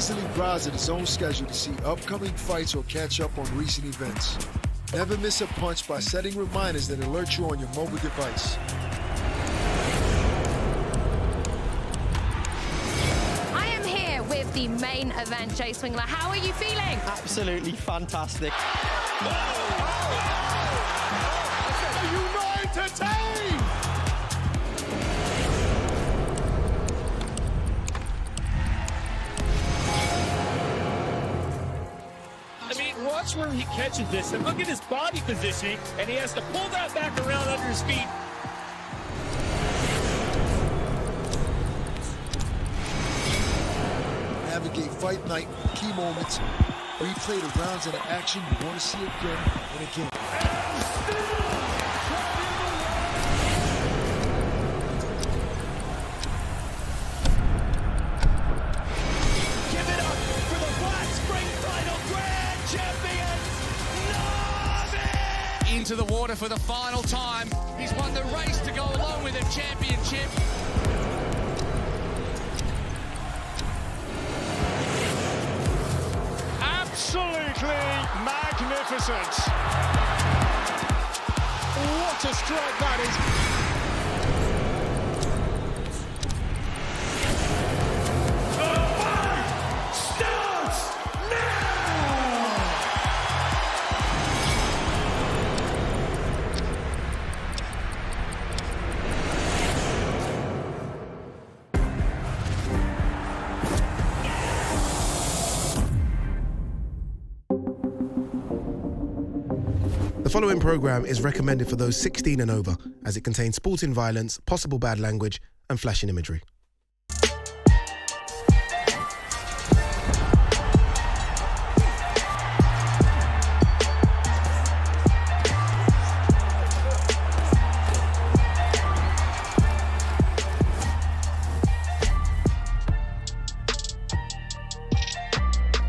easily browse at DAZN schedule to see upcoming fights or catch up on recent events. Never miss a punch by setting reminders that alert you on your mobile device. I am here with the main event, Jay Swingler. How are you feeling? Absolutely fantastic. Are you not entertained? I mean, watch where he catches this, and look at his body positioning, and he has to pull that back around under his feet. Navigate fight night with key moments. Replay the rounds of the action you want to see again and again. Give it up for the Black Spring Title Grand Champions, Navi! Into the water for the final time. He's won the race to go along with a championship. Absolutely magnificent. What a strike that is. The fight starts now! The following programme is recommended for those 16 and over, as it contains sporting violence, possible bad language, and flashing imagery.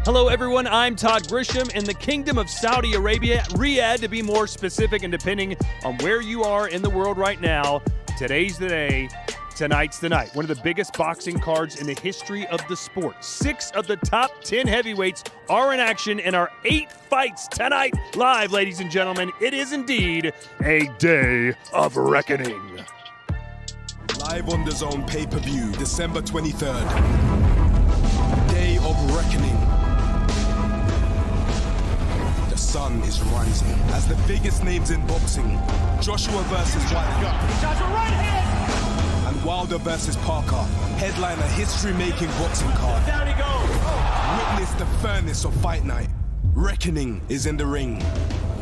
Hello, everyone. I'm Todd Grisham in the Kingdom of Saudi Arabia, Riyadh, to be more specific, and depending on where you are in the world right now, today's the day, tonight's the night. One of the biggest boxing cards in the history of the sport. 6 of the top 10 heavyweights are in action in our 8 fights tonight live, ladies and gentlemen. It is indeed a day of reckoning. Live on DAZN pay-per-view, December 23rd. Day of reckoning. The sun is rising as the biggest names in boxing, Joshua versus Wallin, and Wilder versus Parker, headline a history-making boxing card. Down he goes. Witness the furnace of fight night. Reckoning is in the ring.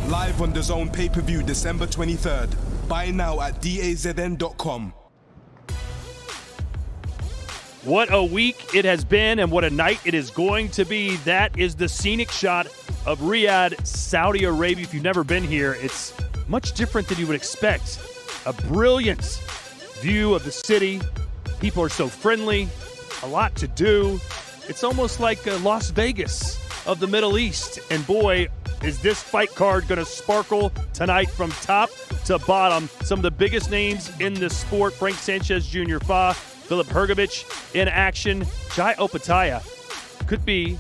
Live on DAZN pay-per-view, December 23rd. Buy now at DAZN.com. What a week it has been and what a night it is going to be. That is the scenic shot of Riyadh, Saudi Arabia. If you've never been here, it's much different than you would expect. A brilliant view of the city. People are so friendly, a lot to do. It's almost like Las Vegas of the Middle East. And boy, is this fight card going to sparkle tonight from top to bottom. Some of the biggest names in the sport: Frank Sanchez Jr., Philip Hrgovic in action. Jai Opetaia could be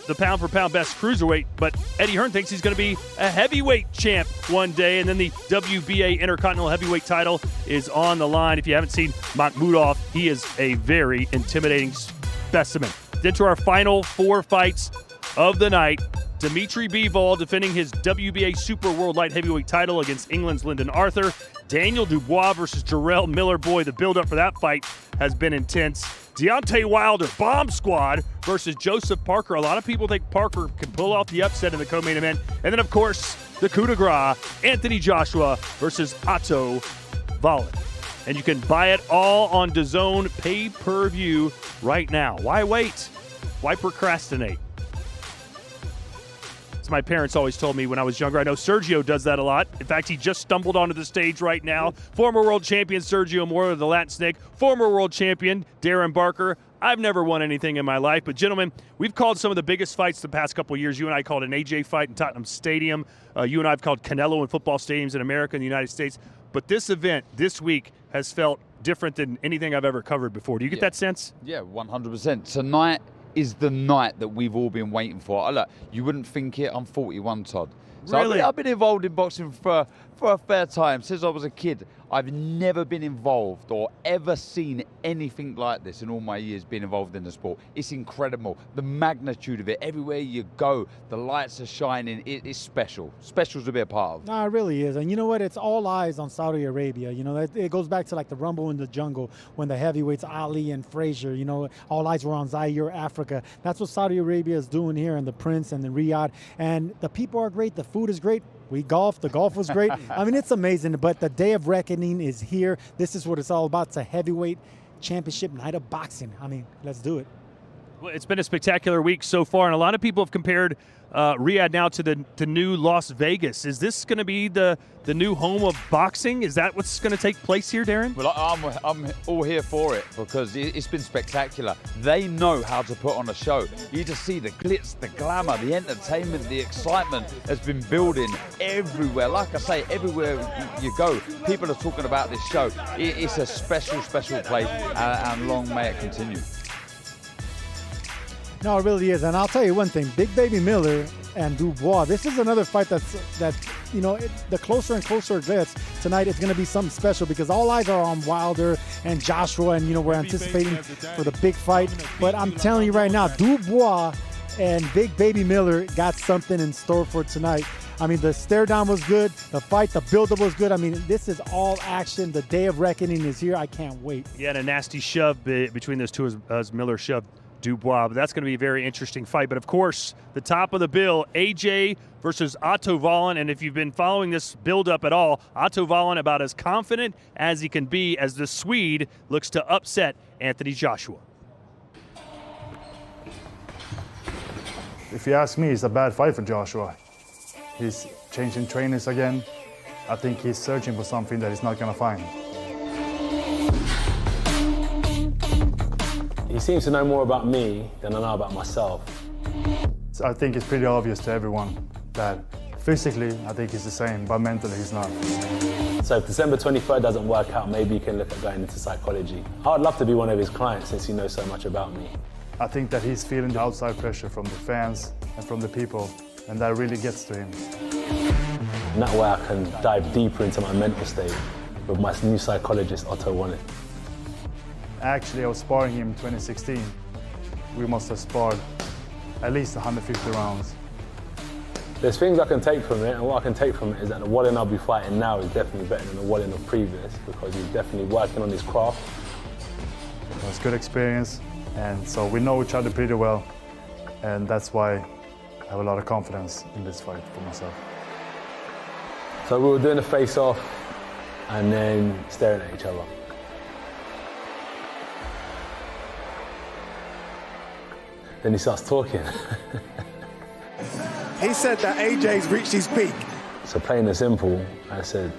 the pound-for-pound best cruiserweight, but Eddie Hearn thinks he's going to be a heavyweight champ one day, and then the WBA Intercontinental Heavyweight title is on the line. If you haven't seen Makhmudov, he is a very intimidating specimen. Then to our final 4 fights of the night. Dimitri Bivol defending his WBA Super World Light Heavyweight title against England's Lyndon Arthur. Daniel Dubois versus Jarrell Miller. Boy, the build-up for that fight has been intense. Deontay Wilder, Bomb Squad versus Joseph Parker. A lot of people think Parker can pull off the upset in the co-main event. And then, of course, the coup de grace, Anthony Joshua versus Otto Wallin. And you can buy it all on DAZN pay-per-view right now. Why wait? Why procrastinate? As my parents always told me when I was younger. I know Sergio does that a lot. In fact, he just stumbled onto the stage right now. Former world champion Sergio Mora, the Latin Snake. Former world champion Darren Barker. I've never won anything in my life, but gentlemen, we've called some of the biggest fights the past couple of years. You and I called an AJ fight in Tottenham Stadium. You and I have called Canelo in football stadiums in America and the United States. But this event this week has felt different than anything I've ever covered before. Do you get that sense? Yeah, 100%. Tonight is the night that we've all been waiting for. Look, you wouldn't think it. I'm 41, Todd. So Really? I've been involved in boxing for a fair time. Since I was a kid, I've never been involved or ever seen anything like this in all my years being involved in the sport. It's incredible. The magnitude of it, everywhere you go, the lights are shining. It's special. Special to be a part of. No, it really is. And you know what? It's all eyes on Saudi Arabia. You know, it goes back to like the Rumble in the Jungle when the heavyweights, Ali and Frazier, you know, all eyes were on Zaire, Africa. That's what Saudi Arabia is doing here, and the Prince and the Riyadh. And the people are great. The food is great. We golfed. The golf was great. I mean, it's amazing. But the day of reckoning is here. This is what it's all about. It's a heavyweight championship night of boxing. I mean, let's do it. Well, it's been a spectacular week so far, and a lot of people have compared Riyadh now to the new Las Vegas. Is this going to be the new home of boxing? Is that what's going to take place here, Darren? Well, I'm all here for it because it's been spectacular. They know how to put on a show. You just see the glitz, the glamour, the entertainment, the excitement has been building everywhere. Like I say, everywhere you go, people are talking about this show. It's a special, special place, and long may it continue. No, it really is. And I'll tell you one thing, Big Baby Miller and Dubois, this is another fight that you know, the closer and closer it gets tonight, it's going to be something special because all eyes are on Wilder and Joshua, and, you know, we're anticipating for the big fight. But I'm telling you right now, Dubois and Big Baby Miller got something in store for tonight. I mean, the stare down was good. The fight, the build-up was good. I mean, this is all action. The day of reckoning is here. I can't wait. Yeah, and a nasty shove between those two as Miller shoved Dubois, but that's going to be a very interesting fight. But of course, the top of the bill, AJ versus Otto Wallin. And if you've been following this build-up at all, Otto Wallin about as confident as he can be as the Swede looks to upset Anthony Joshua. If you ask me, it's a bad fight for Joshua. He's changing trainers again. I think he's searching for something that he's not going to find. He seems to know more about me than I know about myself. I think it's pretty obvious to everyone that physically, I think he's the same, but mentally he's not. So if December 23rd doesn't work out, maybe you can look at going into psychology. I'd love to be one of his clients since he knows so much about me. I think that he's feeling the outside pressure from the fans and from the people, and that really gets to him. And that way I can dive deeper into my mental state with my new psychologist, Otto Wallin. Actually, I was sparring him in 2016. We must have sparred at least 150 rounds. There's things I can take from it, and what I can take from it is that the Wallin I'll be fighting now is definitely better than the Wallin of previous because he's definitely working on his craft. It was good experience, and so we know each other pretty well, and that's why I have a lot of confidence in this fight for myself. So we were doing a face-off and then staring at each other. Then he starts talking. He said that AJ's reached his peak. So plain and simple, I said,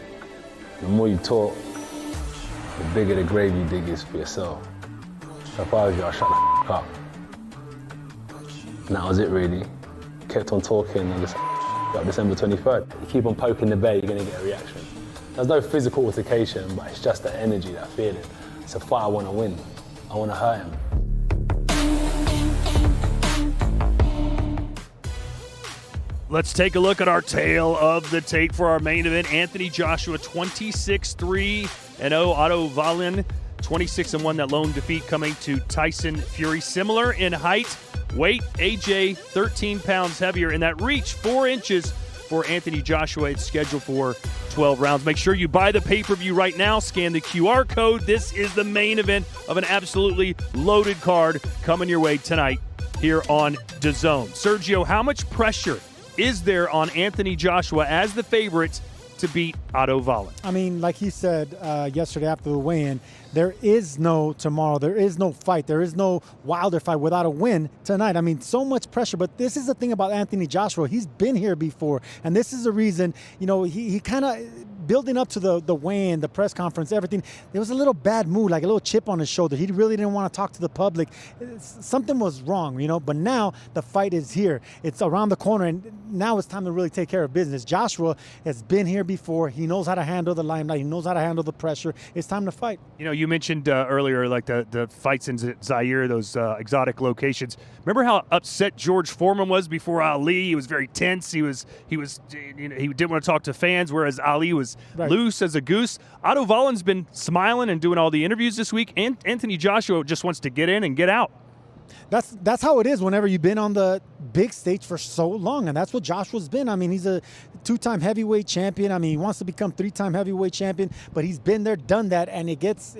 the more you talk, the bigger the grave you dig is for yourself. So if I was you, I'd shut the up. And that was it really. Kept on talking and just up December 23rd. You keep on poking the bear, you're gonna get a reaction. There's no physical altercation, but it's just that energy, that feeling. It's a fight I wanna win. I wanna hurt him. Let's take a look at our tale of the tape for our main event. Anthony Joshua, 26-3-0. Otto Wallin, 26-1. That lone defeat coming to Tyson Fury. Similar in height, weight. AJ, 13 pounds heavier. In that reach, 4 inches for Anthony Joshua. It's scheduled for 12 rounds. Make sure you buy the pay-per-view right now. Scan the QR code. This is the main event of an absolutely loaded card coming your way tonight here on DAZN. Sergio, how much pressure is there on Anthony Joshua as the favorite to beat Otto Wallin? I mean, like he said yesterday after the weigh-in, there is no tomorrow. There is no fight. There is no Wilder fight without a win tonight. I mean, so much pressure. But this is the thing about Anthony Joshua. He's been here before. And this is the reason, you know, he kind of building up to the weigh-in, the press conference, everything, there was a little bad mood, like a little chip on his shoulder. He really didn't want to talk to the public. Something was wrong, you know, but now the fight is here. It's around the corner, and now it's time to really take care of business. Joshua has been here before. He knows how to handle the limelight. He knows how to handle the pressure. It's time to fight. You know, you mentioned earlier, like the fights in Zaire, those exotic locations. Remember how upset George Foreman was before Ali? He was very tense. He didn't want to talk to fans, whereas Ali was loose as a goose. Otto Wallin's been smiling and doing all the interviews this week, and Anthony Joshua just wants to get in and get out. That's how it is whenever you've been on the big stage for so long, and that's what Joshua's been. I mean, he's a 2-time heavyweight champion. I mean, he wants to become 3-time heavyweight champion, but he's been there, done that, and it gets.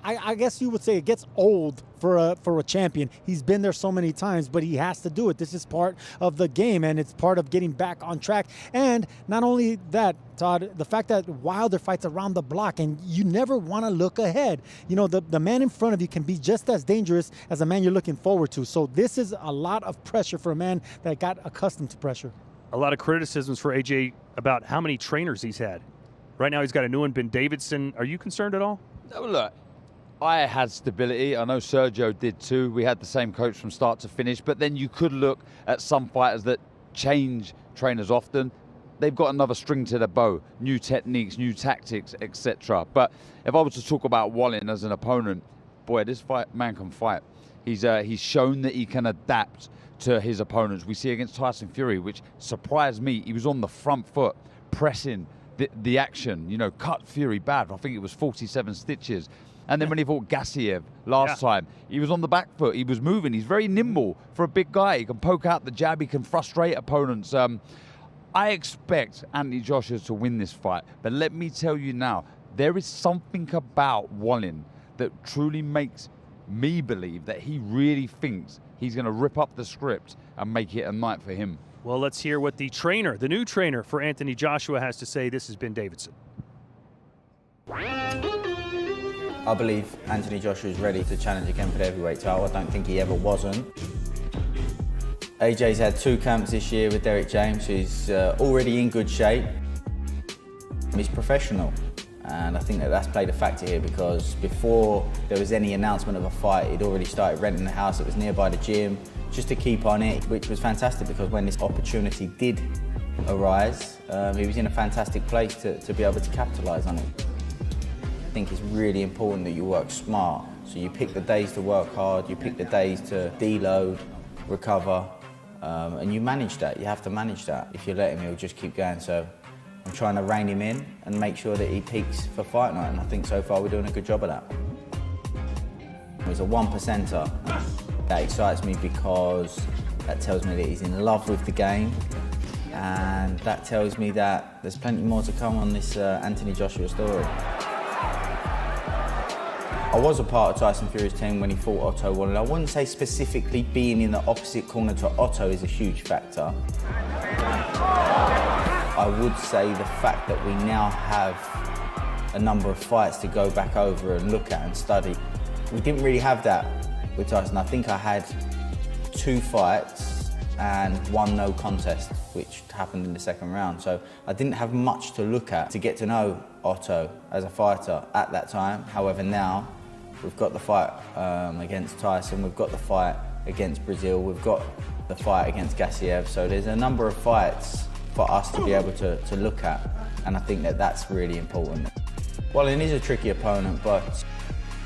I guess you would say it gets old for a champion. He's been there so many times, but he has to do it. This is part of the game, and it's part of getting back on track. And not only that, Todd, the fact that Wilder fights around the block, and you never want to look ahead. You know, the man in front of you can be just as dangerous as a man you're looking forward to. So this is a lot of pressure for a man that got accustomed to pressure. A lot of criticisms for AJ about how many trainers he's had. Right now he's got a new one, Ben Davidson. Are you concerned at all? No, look, I had stability. I know Sergio did too. We had the same coach from start to finish. But then you could look at some fighters that change trainers often. They've got another string to their bow, new techniques, new tactics, etc. But if I was to talk about Wallin as an opponent, boy, this man can fight. He's shown that he can adapt to his opponents. We see against Tyson Fury, which surprised me. He was on the front foot, pressing the action. You know, cut Fury bad. I think it was 47 stitches. And then when he fought Gassiev last time, he was on the back foot. He was moving. He's very nimble for a big guy. He can poke out the jab. He can frustrate opponents. I expect Anthony Joshua to win this fight. But let me tell you now, there is something about Wallin that truly makes me believe that he really thinks he's going to rip up the script and make it a night for him. Well, let's hear what the new trainer for Anthony Joshua has to say. This is Ben Davidson. I believe Anthony Joshua is ready to challenge again for the heavyweight title. I don't think he ever wasn't. AJ's had 2 camps this year with Derek James, who's already in good shape. He's professional, and I think that's played a factor here because before there was any announcement of a fight, he'd already started renting a house that was nearby the gym just to keep on it, which was fantastic because when this opportunity did arise, he was in a fantastic place to be able to capitalise on it. I think it's really important that you work smart. So you pick the days to work hard, you pick the days to deload, recover, and you manage that. You have to manage that. If you let him, he'll just keep going. So I'm trying to rein him in and make sure that he peaks for fight night, and I think so far we're doing a good job of that. He's a 1%er. That excites me because that tells me that he's in love with the game, and that tells me that there's plenty more to come on this Anthony Joshua story. I was a part of Tyson Fury's team when he fought Otto Wallin. I wouldn't say specifically being in the opposite corner to Otto is a huge factor. I would say the fact that we now have a number of fights to go back over and look at and study. We didn't really have that with Tyson. I think I had 2 fights and 1 no contest, which happened in the second round. So I didn't have much to look at to get to know Otto as a fighter at that time. However, now we've got the fight against Tyson, we've got the fight against Brazil, we've got the fight against Gassiev. So there's a number of fights for us to be able to look at, and I think that that's really important. Wallin is a tricky opponent, but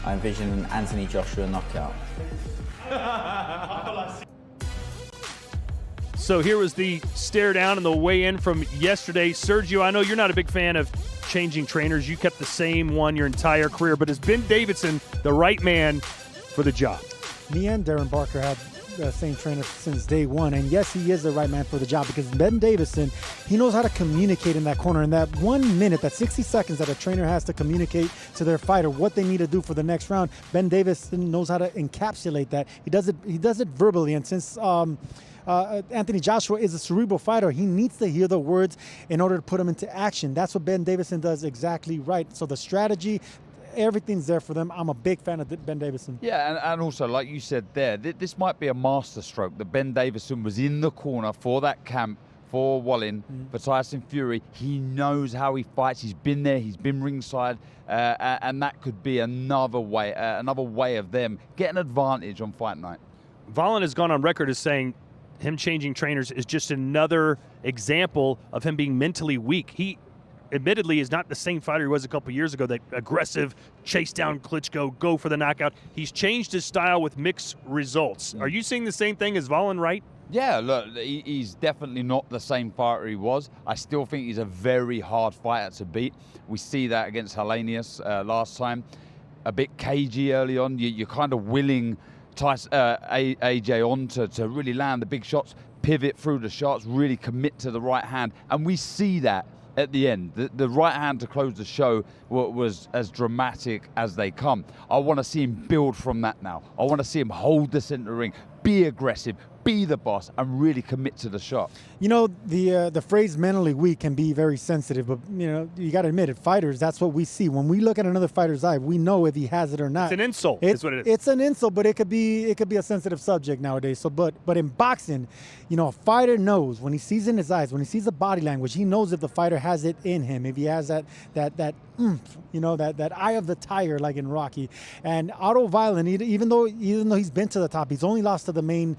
I envision an Anthony Joshua knockout. So here was the stare down and the weigh-in from yesterday. Sergio, I know you're not a big fan of changing trainers. You kept the same one your entire career, but is Ben Davidson the right man for the job? Me and Darren Barker had the same trainer since day one, and yes, he is the right man for the job because Ben Davidson, he knows how to communicate in that corner. In that 1 minute, that 60 seconds that a trainer has to communicate to their fighter what they need to do for the next round, Ben Davidson knows how to encapsulate that. He does it verbally, and since Anthony Joshua is a cerebral fighter, he needs to hear the words in order to put them into action. That's what Ben Davidson does exactly right. So the strategy, everything's there for them. I'm a big fan of Ben Davidson. Yeah, and also, like you said there, this might be a masterstroke that Ben Davidson was in the corner for that camp for Wallin, for Tyson Fury. He knows how he fights. He's been there. He's been ringside, and that could be another way of them getting advantage on fight night. Wallin has gone on record as saying him changing trainers is just another example of him being mentally weak. He admittedly is not the same fighter he was a couple years ago, that aggressive, chase down Klitschko, go for the knockout. He's changed his style with mixed results. Are you seeing the same thing as Wallin, right? Yeah, look, he's definitely not the same fighter he was. I still think he's a very hard fighter to beat. We see that against Hellenius last time. A bit cagey early on. You're kind of willing AJ on to really land the big shots, pivot through the shots, really commit to the right hand. And we see that at the end. The right hand to close the show was as dramatic as they come. I want to see him build from that now. I want to see him hold the center ring, be aggressive, be the boss, and really commit to the shot. You know, the phrase mentally weak can be very sensitive, but, you know, you got to admit it, fighters, that's what we see. When we look at another fighter's eye, we know if he has it or not. It's an insult, is what it is. It's an insult, but it could be a sensitive subject nowadays. So, but in boxing, you know, a fighter knows when he sees in his eyes, when he sees the body language, he knows if the fighter has it in him, if he has that oomph, you know, that eye of the tiger, like in Rocky. And Otto Wallin, even though he's been to the top, he's only lost to the main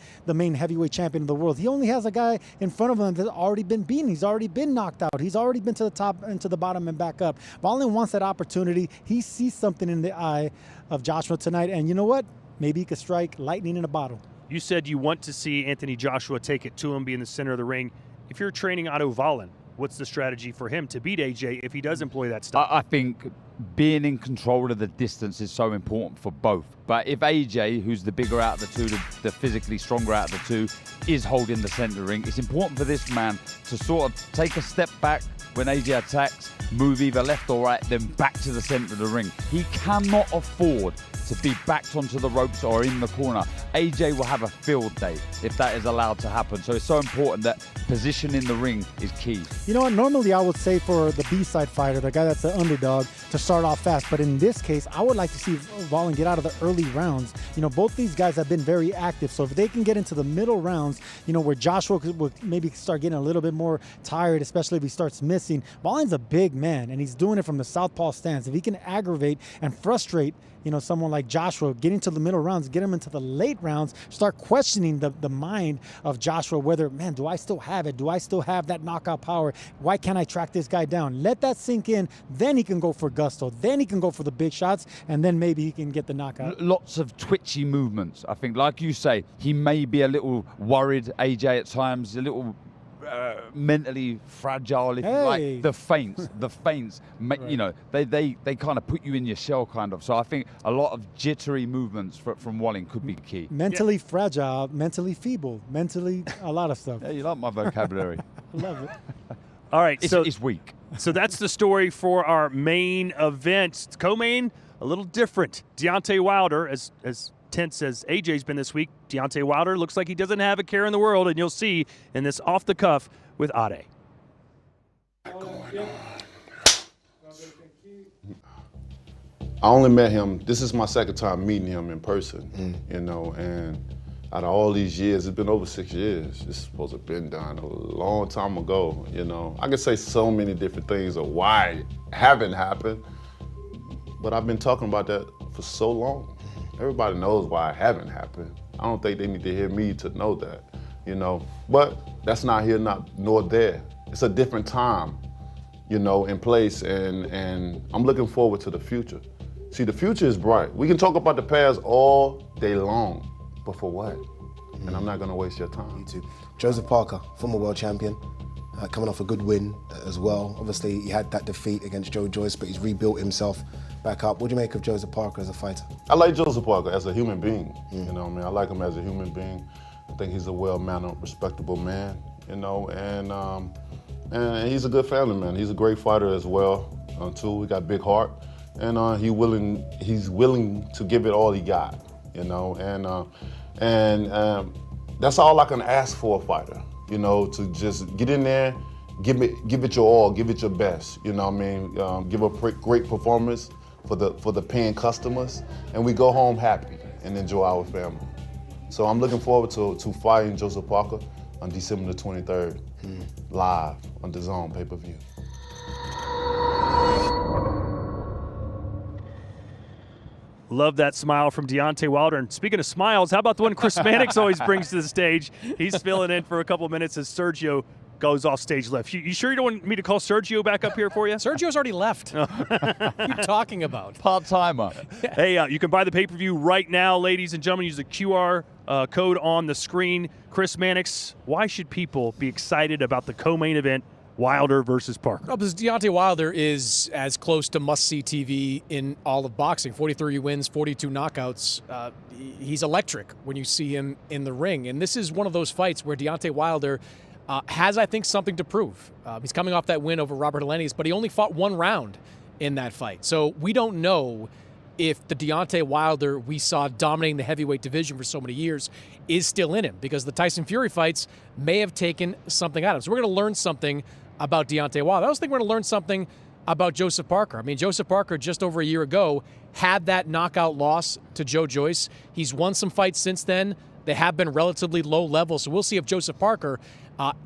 heavyweight champion of the world. He only has a guy in front of him that's already been beaten. He's already been knocked out. He's already been to the top and to the bottom and back up. Wallin wants that opportunity. He sees something in the eye of Joshua tonight, and you know what? Maybe he could strike lightning in a bottle. You said you want to see Anthony Joshua take it to him, be in the center of the ring. If you're training Otto Wallin, what's the strategy for him to beat AJ if he does employ that stuff? I think being in control of the distance is so important for both. But if AJ, who's the bigger out of the two, the physically stronger out of the two, is holding the center ring, it's important for this man to sort of take a step back when AJ attacks, move either left or right, then back to the center of the ring. He cannot afford to be backed onto the ropes or in the corner. AJ will have a field day if that is allowed to happen. So it's so important that position in the ring is key. You know what? Normally I would say for the B-side fighter, the guy that's the underdog, to start off fast. But in this case, I would like to see Wallin get out of the early rounds. You know, both these guys have been very active. So if they can get into the middle rounds, you know, where Joshua would maybe start getting a little bit more tired, especially if he starts missing. Wallin's a big man, and he's doing it from the southpaw stance. If he can aggravate and frustrate, you know, someone like Joshua, getting to the middle rounds, get him into the late rounds, start questioning the mind of Joshua, whether, man, do I still have it? Do I still have that knockout power? Why can't I track this guy down? Let that sink in. Then he can go for gusto. Then he can go for the big shots, and then maybe he can get the knockout. Lots of twitchy movements. I think, like you say, he may be a little worried, AJ, at times, a little mentally fragile, if you like. The feints, right. You know, they kind of put you in your shell, kind of. So I think a lot of jittery movements from Wallin could be key. Mentally fragile, mentally feeble, mentally a lot of stuff. Yeah, you like my vocabulary. I love it. All right, it's weak. So that's the story for our main event. Co-main, a little different. Deontay Wilder, as tense as AJ's been this week, Deontay Wilder looks like he doesn't have a care in the world, and you'll see in this off the cuff with Ade. I only met him, this is my second time meeting him in person, you know, and out of all these years, it's been over 6 years. It's supposed to have been done a long time ago, you know. I could say so many different things of why it haven't happened, but I've been talking about that for so long. Everybody knows why it haven't happened. I don't think they need to hear me to know that, you know. But that's not here nor there. It's a different time, you know, in place, and I'm looking forward to the future. See, the future is bright. We can talk about the past all day long, but for what? And I'm not gonna waste your time. You too. Joseph Parker, former world champion, coming off a good win as well. Obviously, he had that defeat against Joe Joyce, but he's rebuilt himself back up. What do you make of Joseph Parker as a fighter? I like Joseph Parker as a human being, you know what I mean? I like him as a human being. I think he's a well-mannered, respectable man, you know, and he's a good family man. He's a great fighter as well, too. He got a big heart, and he's willing to give it all he got, you know, and that's all I can ask for a fighter, you know, to just get in there, give it your all, give it your best, you know what I mean? Give a great performance for the paying customers, and we go home happy and enjoy our family. So I'm looking forward to fighting Joseph Parker. on December the 23rd, live on DAZN pay-per-view. Love that smile from Deontay Wilder. And speaking of smiles, how about the one Chris Mannix always brings to the stage? He's filling in for a couple minutes as Sergio goes off stage left. You sure you don't want me to call Sergio back up here for you? Sergio's already left. What are you talking about? Part-timer. Hey, you can buy the pay-per-view right now, ladies and gentlemen. Use the QR code on the screen. Chris Mannix, why should people be excited about the co-main event, Wilder versus Parker? Well, because Deontay Wilder is as close to must-see TV in all of boxing. 43 wins, 42 knockouts. He's electric when you see him in the ring. And this is one of those fights where Deontay Wilder has, I think, something to prove. He's coming off that win over Robert Helenius, but he only fought one round in that fight. So we don't know if the Deontay Wilder we saw dominating the heavyweight division for so many years is still in him, because the Tyson Fury fights may have taken something out of him. So we're going to learn something about Deontay Wilder. I also think we're going to learn something about Joseph Parker. I mean, Joseph Parker just over a year ago had that knockout loss to Joe Joyce. He's won some fights since then. They have been relatively low level, so we'll see if Joseph Parker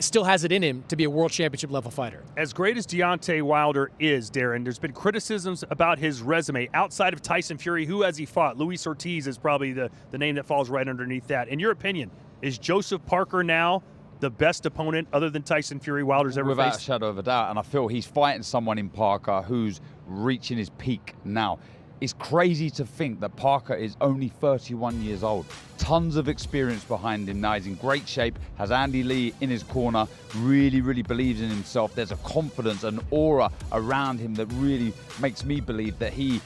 still has it in him to be a world championship level fighter. As great as Deontay Wilder is, Darren, there's been criticisms about his resume. Outside of Tyson Fury, who has he fought? Luis Ortiz is probably the name that falls right underneath that. In your opinion, is Joseph Parker now the best opponent other than Tyson Fury Wilder's ever Without faced? a shadow of a doubt, and I feel he's fighting someone in Parker who's reaching his peak now. It's crazy to think that Parker is only 31 years old. Tons of experience behind him now. He's in great shape, has Andy Lee in his corner, really, really believes in himself. There's a confidence, an aura around him that really makes me believe that he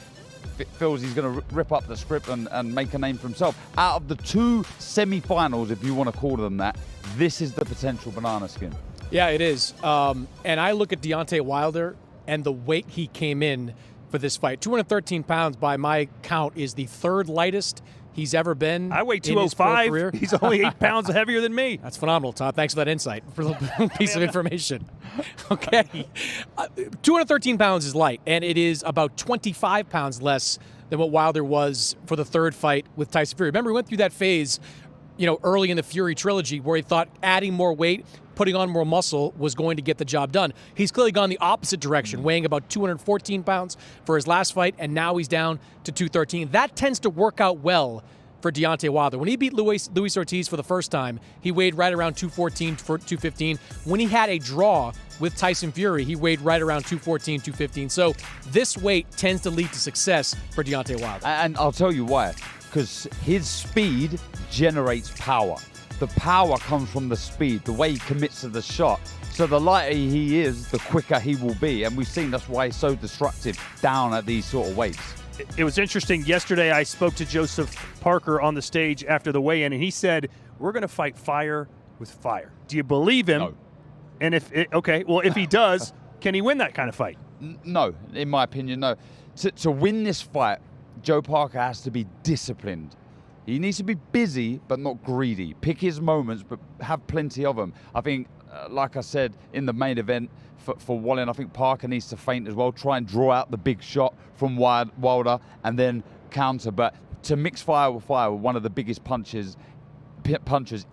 feels he's going to rip up the script and make a name for himself. Out of the two semi-finals, if you want to call them that, this is the potential banana skin. Yeah, it is. And I look at Deontay Wilder and the weight he came in for this fight. 213 pounds, by my count, is the third lightest he's ever been. I weigh in his pro 205. career. He's only 8 pounds heavier than me. That's phenomenal, Todd. Thanks for that insight, for a little piece of information. Okay. 213 pounds is light, and it is about 25 pounds less than what Wilder was for the third fight with Tyson Fury. Remember, he went through that phase, early in the Fury trilogy where he thought adding more weight, putting on more muscle was going to get the job done. He's clearly gone the opposite direction, weighing about 214 pounds for his last fight, and now he's down to 213. That tends to work out well for Deontay Wilder. When he beat Luis Ortiz for the first time, he weighed right around 214 for 215. When he had a draw with Tyson Fury, he weighed right around 214, 215. So this weight tends to lead to success for Deontay Wilder. And I'll tell you why. Because his speed generates power. The power comes from the speed, the way he commits to the shot. So the lighter he is, the quicker he will be. And we've seen that's why he's so destructive down at these sort of weights. It was interesting. Yesterday, I spoke to Joseph Parker on the stage after the weigh-in, and he said, we're going to fight fire with fire. Do you believe him? No. And if he does, can he win that kind of fight? No, in my opinion, no. To win this fight, Joe Parker has to be disciplined. He needs to be busy, but not greedy. Pick his moments, but have plenty of them. I think, like I said, in the main event for Wallin, I think Parker needs to feint as well, try and draw out the big shot from Wilder and then counter. But to mix fire with fire, one of the biggest punchers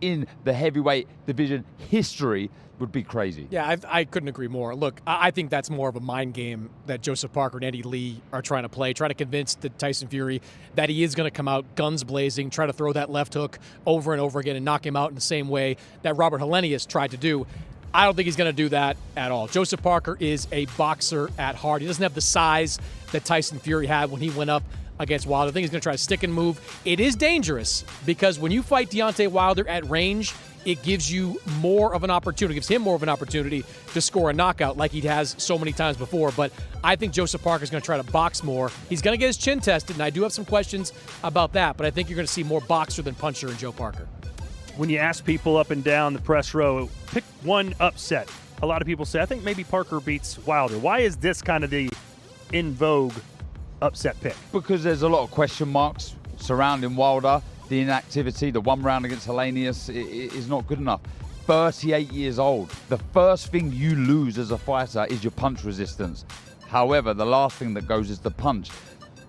in the heavyweight division history would be crazy. Yeah, I couldn't agree more. Look, I think that's more of a mind game that Joseph Parker and Andy Lee are trying to play, trying to convince the Tyson Fury that he is going to come out guns blazing, try to throw that left hook over and over again and knock him out in the same way that Robert Helenius tried to do. I don't think he's going to do that at all. Joseph Parker is a boxer at heart. He doesn't have the size that Tyson Fury had when he went up against Wilder. I think he's going to try to stick and move. It is dangerous because when you fight Deontay Wilder at range, it gives you more of an opportunity, gives him more of an opportunity to score a knockout like he has so many times before. But I think Joseph Parker is going to try to box more. He's going to get his chin tested, and I do have some questions about that, but I think you're going to see more boxer than puncher in Joe Parker. When you ask people up and down the press row, pick one upset. A lot of people say, I think maybe Parker beats Wilder. Why is this kind of the in vogue upset pick? Because there's a lot of question marks surrounding Wilder. The inactivity, the one round against Helenius is not good enough. 38 years old. The first thing you lose as a fighter is your punch resistance. However, the last thing that goes is the punch.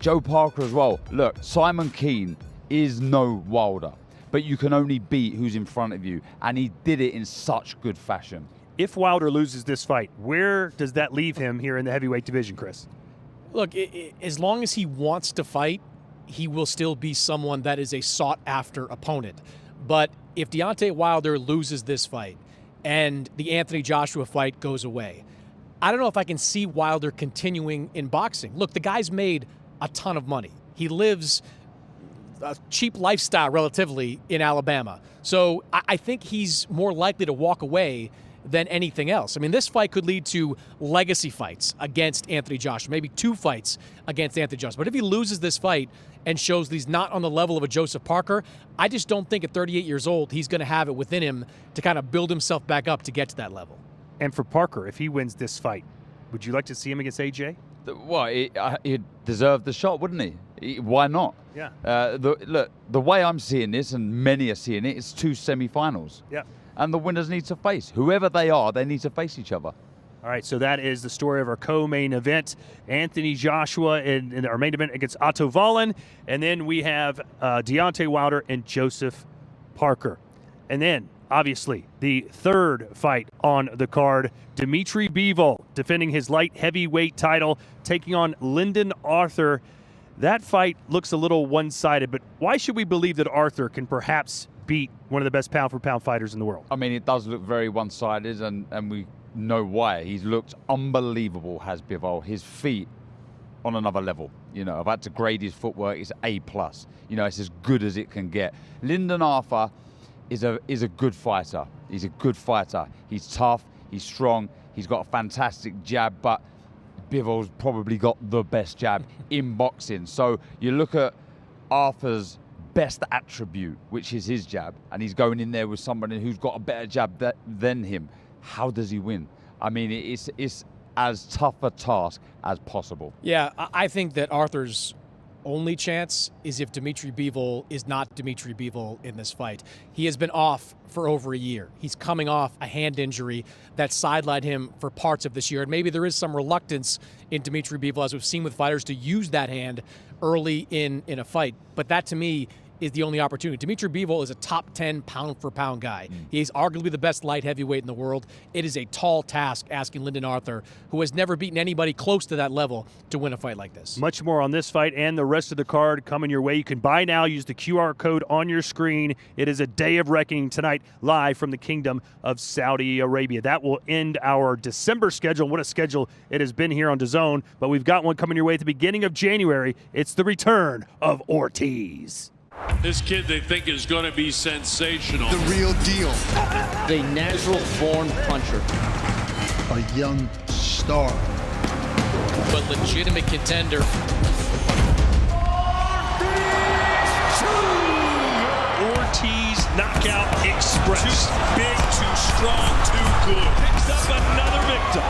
Joe Parker as well. Look, Simon Keane is no Wilder. but you can only beat who's in front of you. And he did it in such good fashion. If Wilder loses this fight, where does that leave him here in the heavyweight division, Chris? Look, as long as he wants to fight, he will still be someone that is a sought-after opponent. But if Deontay Wilder loses this fight and the Anthony Joshua fight goes away, I don't know if I can see Wilder continuing in boxing. Look, the guy's made a ton of money. He lives a cheap lifestyle relatively in Alabama. So I think he's more likely to walk away than anything else. I mean, this fight could lead to legacy fights against Anthony Joshua, maybe 2 fights against Anthony Joshua. But if he loses this fight and shows that he's not on the level of a Joseph Parker, I just don't think at 38 years old he's going to have it within him to kind of build himself back up to get to that level. And for Parker, if he wins this fight, would you like to see him against AJ? Well, he'd deserve the shot, wouldn't he? Why not? Yeah. Look, the way I'm seeing this, and many are seeing it, it's 2 semifinals. Yeah. And the winners need to face. Whoever they are, they need to face each other. All right, so that is the story of our co-main event. Anthony Joshua in our main event against Otto Wallin. And then we have Deontay Wilder and Joseph Parker. And then, obviously, the third fight on the card, Dimitri Bivol defending his light heavyweight title, taking on Lyndon Arthur. That fight looks a little one-sided, but why should we believe that Arthur can perhaps beat one of the best pound-for-pound fighters in the world? I mean, it does look very one-sided, and we know why. He's looked unbelievable, has Bivol. His feet on another level. You know, I've had to grade his footwork. It's A+. You know, it's as good as it can get. Lyndon Arthur is a good fighter. He's a good fighter. He's tough. He's strong. He's got a fantastic jab, but Bivol's probably got the best jab in boxing. So you look at Arthur's best attribute, which is his jab, and he's going in there with somebody who's got a better jab than him. How does he win? I mean, it's as tough a task as possible. Yeah, I think that Arthur's only chance is if Dimitri Bivol is not Dimitri Bivol in this fight. He has been off for over a year. He's coming off a hand injury that sidelined him for parts of this year. And maybe there is some reluctance in Dimitri Bivol, as we've seen with fighters, to use that hand early in a fight. But that, to me, is the only opportunity. Dimitri Bivol is a top 10 pound-for-pound guy. He's arguably the best light heavyweight in the world. It is a tall task asking Lyndon Arthur, who has never beaten anybody close to that level, to win a fight like this. Much more on this fight and the rest of the card coming your way. You can buy now. Use the QR code on your screen. It is a day of reckoning tonight, live from the Kingdom of Saudi Arabia. That will end our December schedule. What a schedule it has been here on DAZN. But we've got one coming your way at the beginning of January. It's the return of Ortiz. This kid they think is going to be sensational. The real deal. The natural-born puncher. A young star. But legitimate contender. Ortiz knockout express. Too big, too strong, too good. Picks up another victim.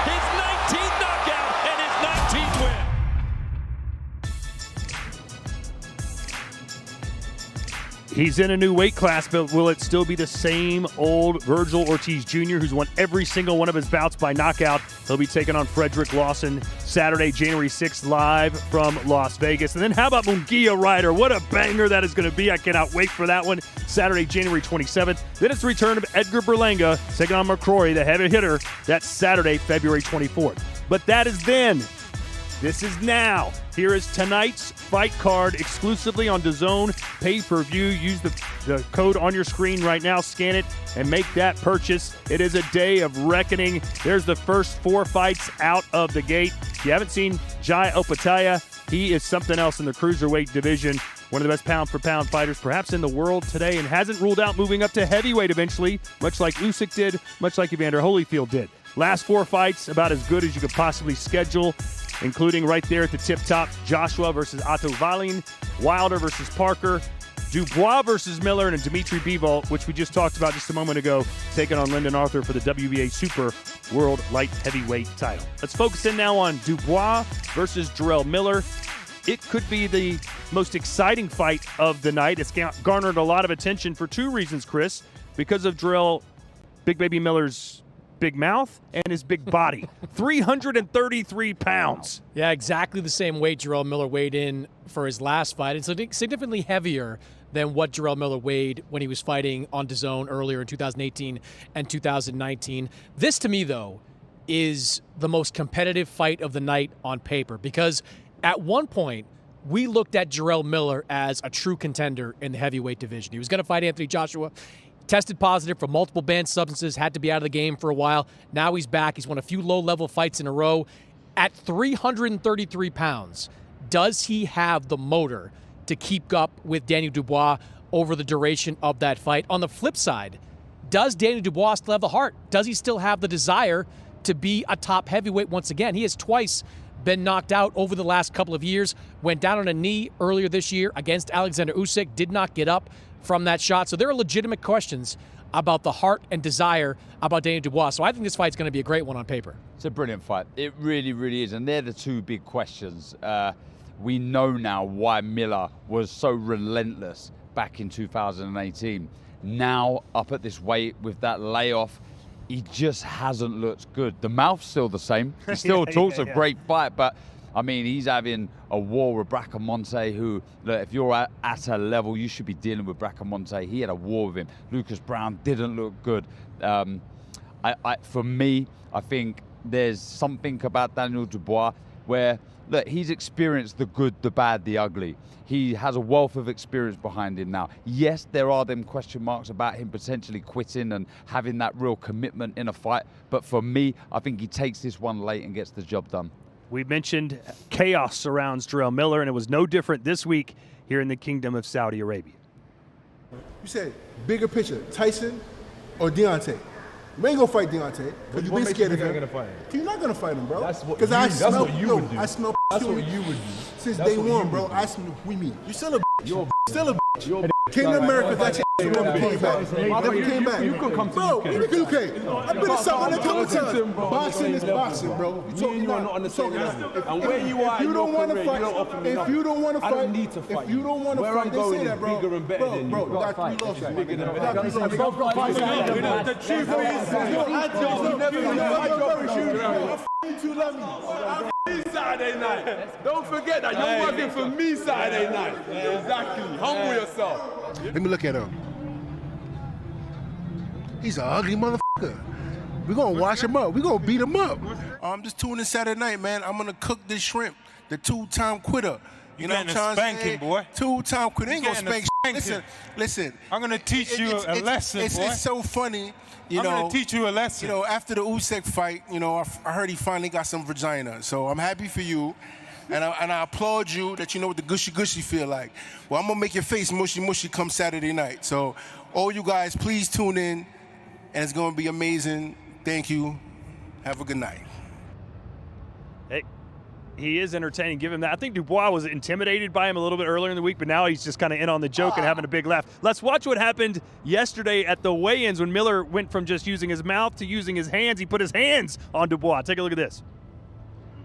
His 19th knockout and his 19th win. He's in a new weight class, but will it still be the same old Virgil Ortiz Jr., who's won every single one of his bouts by knockout? He'll be taking on Frederick Lawson Saturday, January 6th, live from Las Vegas. And then how about Munguia Ryder? What a banger that is going to be. I cannot wait for that one. Saturday, January 27th. Then it's the return of Edgar Berlanga taking on McCrory, the heavy hitter. That's Saturday, February 24th. But that is then. This is now. Here is tonight's fight card exclusively on DAZN pay-per-view. Use the code on your screen right now. Scan it and make that purchase. It is a day of reckoning. There's the first 4 fights out of the gate. If you haven't seen Jai Opetaia, he is something else in the cruiserweight division. One of the best pound-for-pound fighters perhaps in the world today, and hasn't ruled out moving up to heavyweight eventually, much like Usyk did, much like Evander Holyfield did. Last 4 fights, about as good as you could possibly schedule, including right there at the tip top, Joshua versus Otto Wallin, Wilder versus Parker, Dubois versus Miller, and Dimitri Bivol, which we just talked about just a moment ago, taking on Lyndon Arthur for the WBA Super World Light Heavyweight title. Let's focus in now on Dubois versus Jarrell Miller. It could be the most exciting fight of the night. It's garnered a lot of attention for 2 reasons, Chris. Because of Jarrell Big Baby Miller's big mouth and his big body. 333 pounds. Yeah, exactly the same weight Jarrell Miller weighed in for his last fight. It's significantly heavier than what Jarrell Miller weighed when he was fighting on DAZN earlier in 2018 and 2019. This, to me, though, is the most competitive fight of the night on paper, because at one point, we looked at Jarrell Miller as a true contender in the heavyweight division. He was going to fight Anthony Joshua. Tested positive for multiple banned substances, had to be out of the game for a while. Now he's back. He's won a few low-level fights in a row. At 333 pounds, does he have the motor to keep up with Daniel Dubois over the duration of that fight? On the flip side, does Daniel Dubois still have the heart? Does he still have the desire to be a top heavyweight once again? He has twice been knocked out over the last couple of years. Went down on a knee earlier this year against Alexander Usyk, did not get up from that shot. So there are legitimate questions about the heart and desire about Daniel Dubois. So I think this fight's going to be a great one on paper. It's a brilliant fight. It really, really is. And they're the two big questions. We know now why Miller was so relentless back in 2018. Now, up at this weight with that layoff, he just hasn't looked good. The mouth's still the same. He still talks a great fight, but I mean, he's having a war with Bracamonte, who, look, if you're at a level, you should be dealing with Bracamonte. He had a war with him. Lucas Brown didn't look good. For me, I think there's something about Daniel Dubois where, look, he's experienced the good, the bad, the ugly. He has a wealth of experience behind him now. Yes, there are them question marks about him potentially quitting and having that real commitment in a fight. But for me, I think he takes this one late and gets the job done. We mentioned chaos surrounds Jarrell Miller, and it was no different this week here in the Kingdom of Saudi Arabia. You said bigger picture, Tyson or Deontay? You ain't gonna fight Deontay, but you've been scared of him. You're not gonna fight him, bro. Because I smell you would do. I smell That's what you would do. Since day one, bro. I smell. We mean you still a bitch. You're still a bitch. Came to America, that shit never came back. Never came back. You can come to bro, UK. I've been to South a couple of times. Boxing is boxing, bro. You talking about not on the same level. And where you are, if you don't want to fight, if you don't want to fight, I don't need to fight. If you don't want to fight, they say that, bro. Bigger and better than you. Bro, Doctor, you lost it. Bigger than better. The truth is, you love me. Saturday night. Don't forget that you're working for me Saturday night. Exactly. Humble yourself. Let me look at him. He's an ugly motherfucker. We're gonna wash him up. We're gonna beat him up. I'm just tuning Saturday night, man. I'm gonna cook this shrimp. The two-time quitter. You know what I'm trying to say? Boy. Two-time quitter. Ain't gonna spank Listen. I'm gonna teach you a lesson, boy. It's so funny. I'm gonna teach you a lesson. You know, after the Usyk fight, you know, I heard he finally got some vagina. So I'm happy for you. And I applaud you that you know what the gushy feel like. Well, I'm gonna make your face mushy come Saturday night. So all you guys, please tune in, and it's gonna be amazing. Thank you. Have a good night. Hey, he is entertaining. Give him that. I think Dubois was intimidated by him a little bit earlier in the week, but now he's just kind of in on the joke and having a big laugh. Let's watch what happened yesterday at the weigh-ins when Miller went from just using his mouth to using his hands. He put his hands on Dubois. Take a look at this.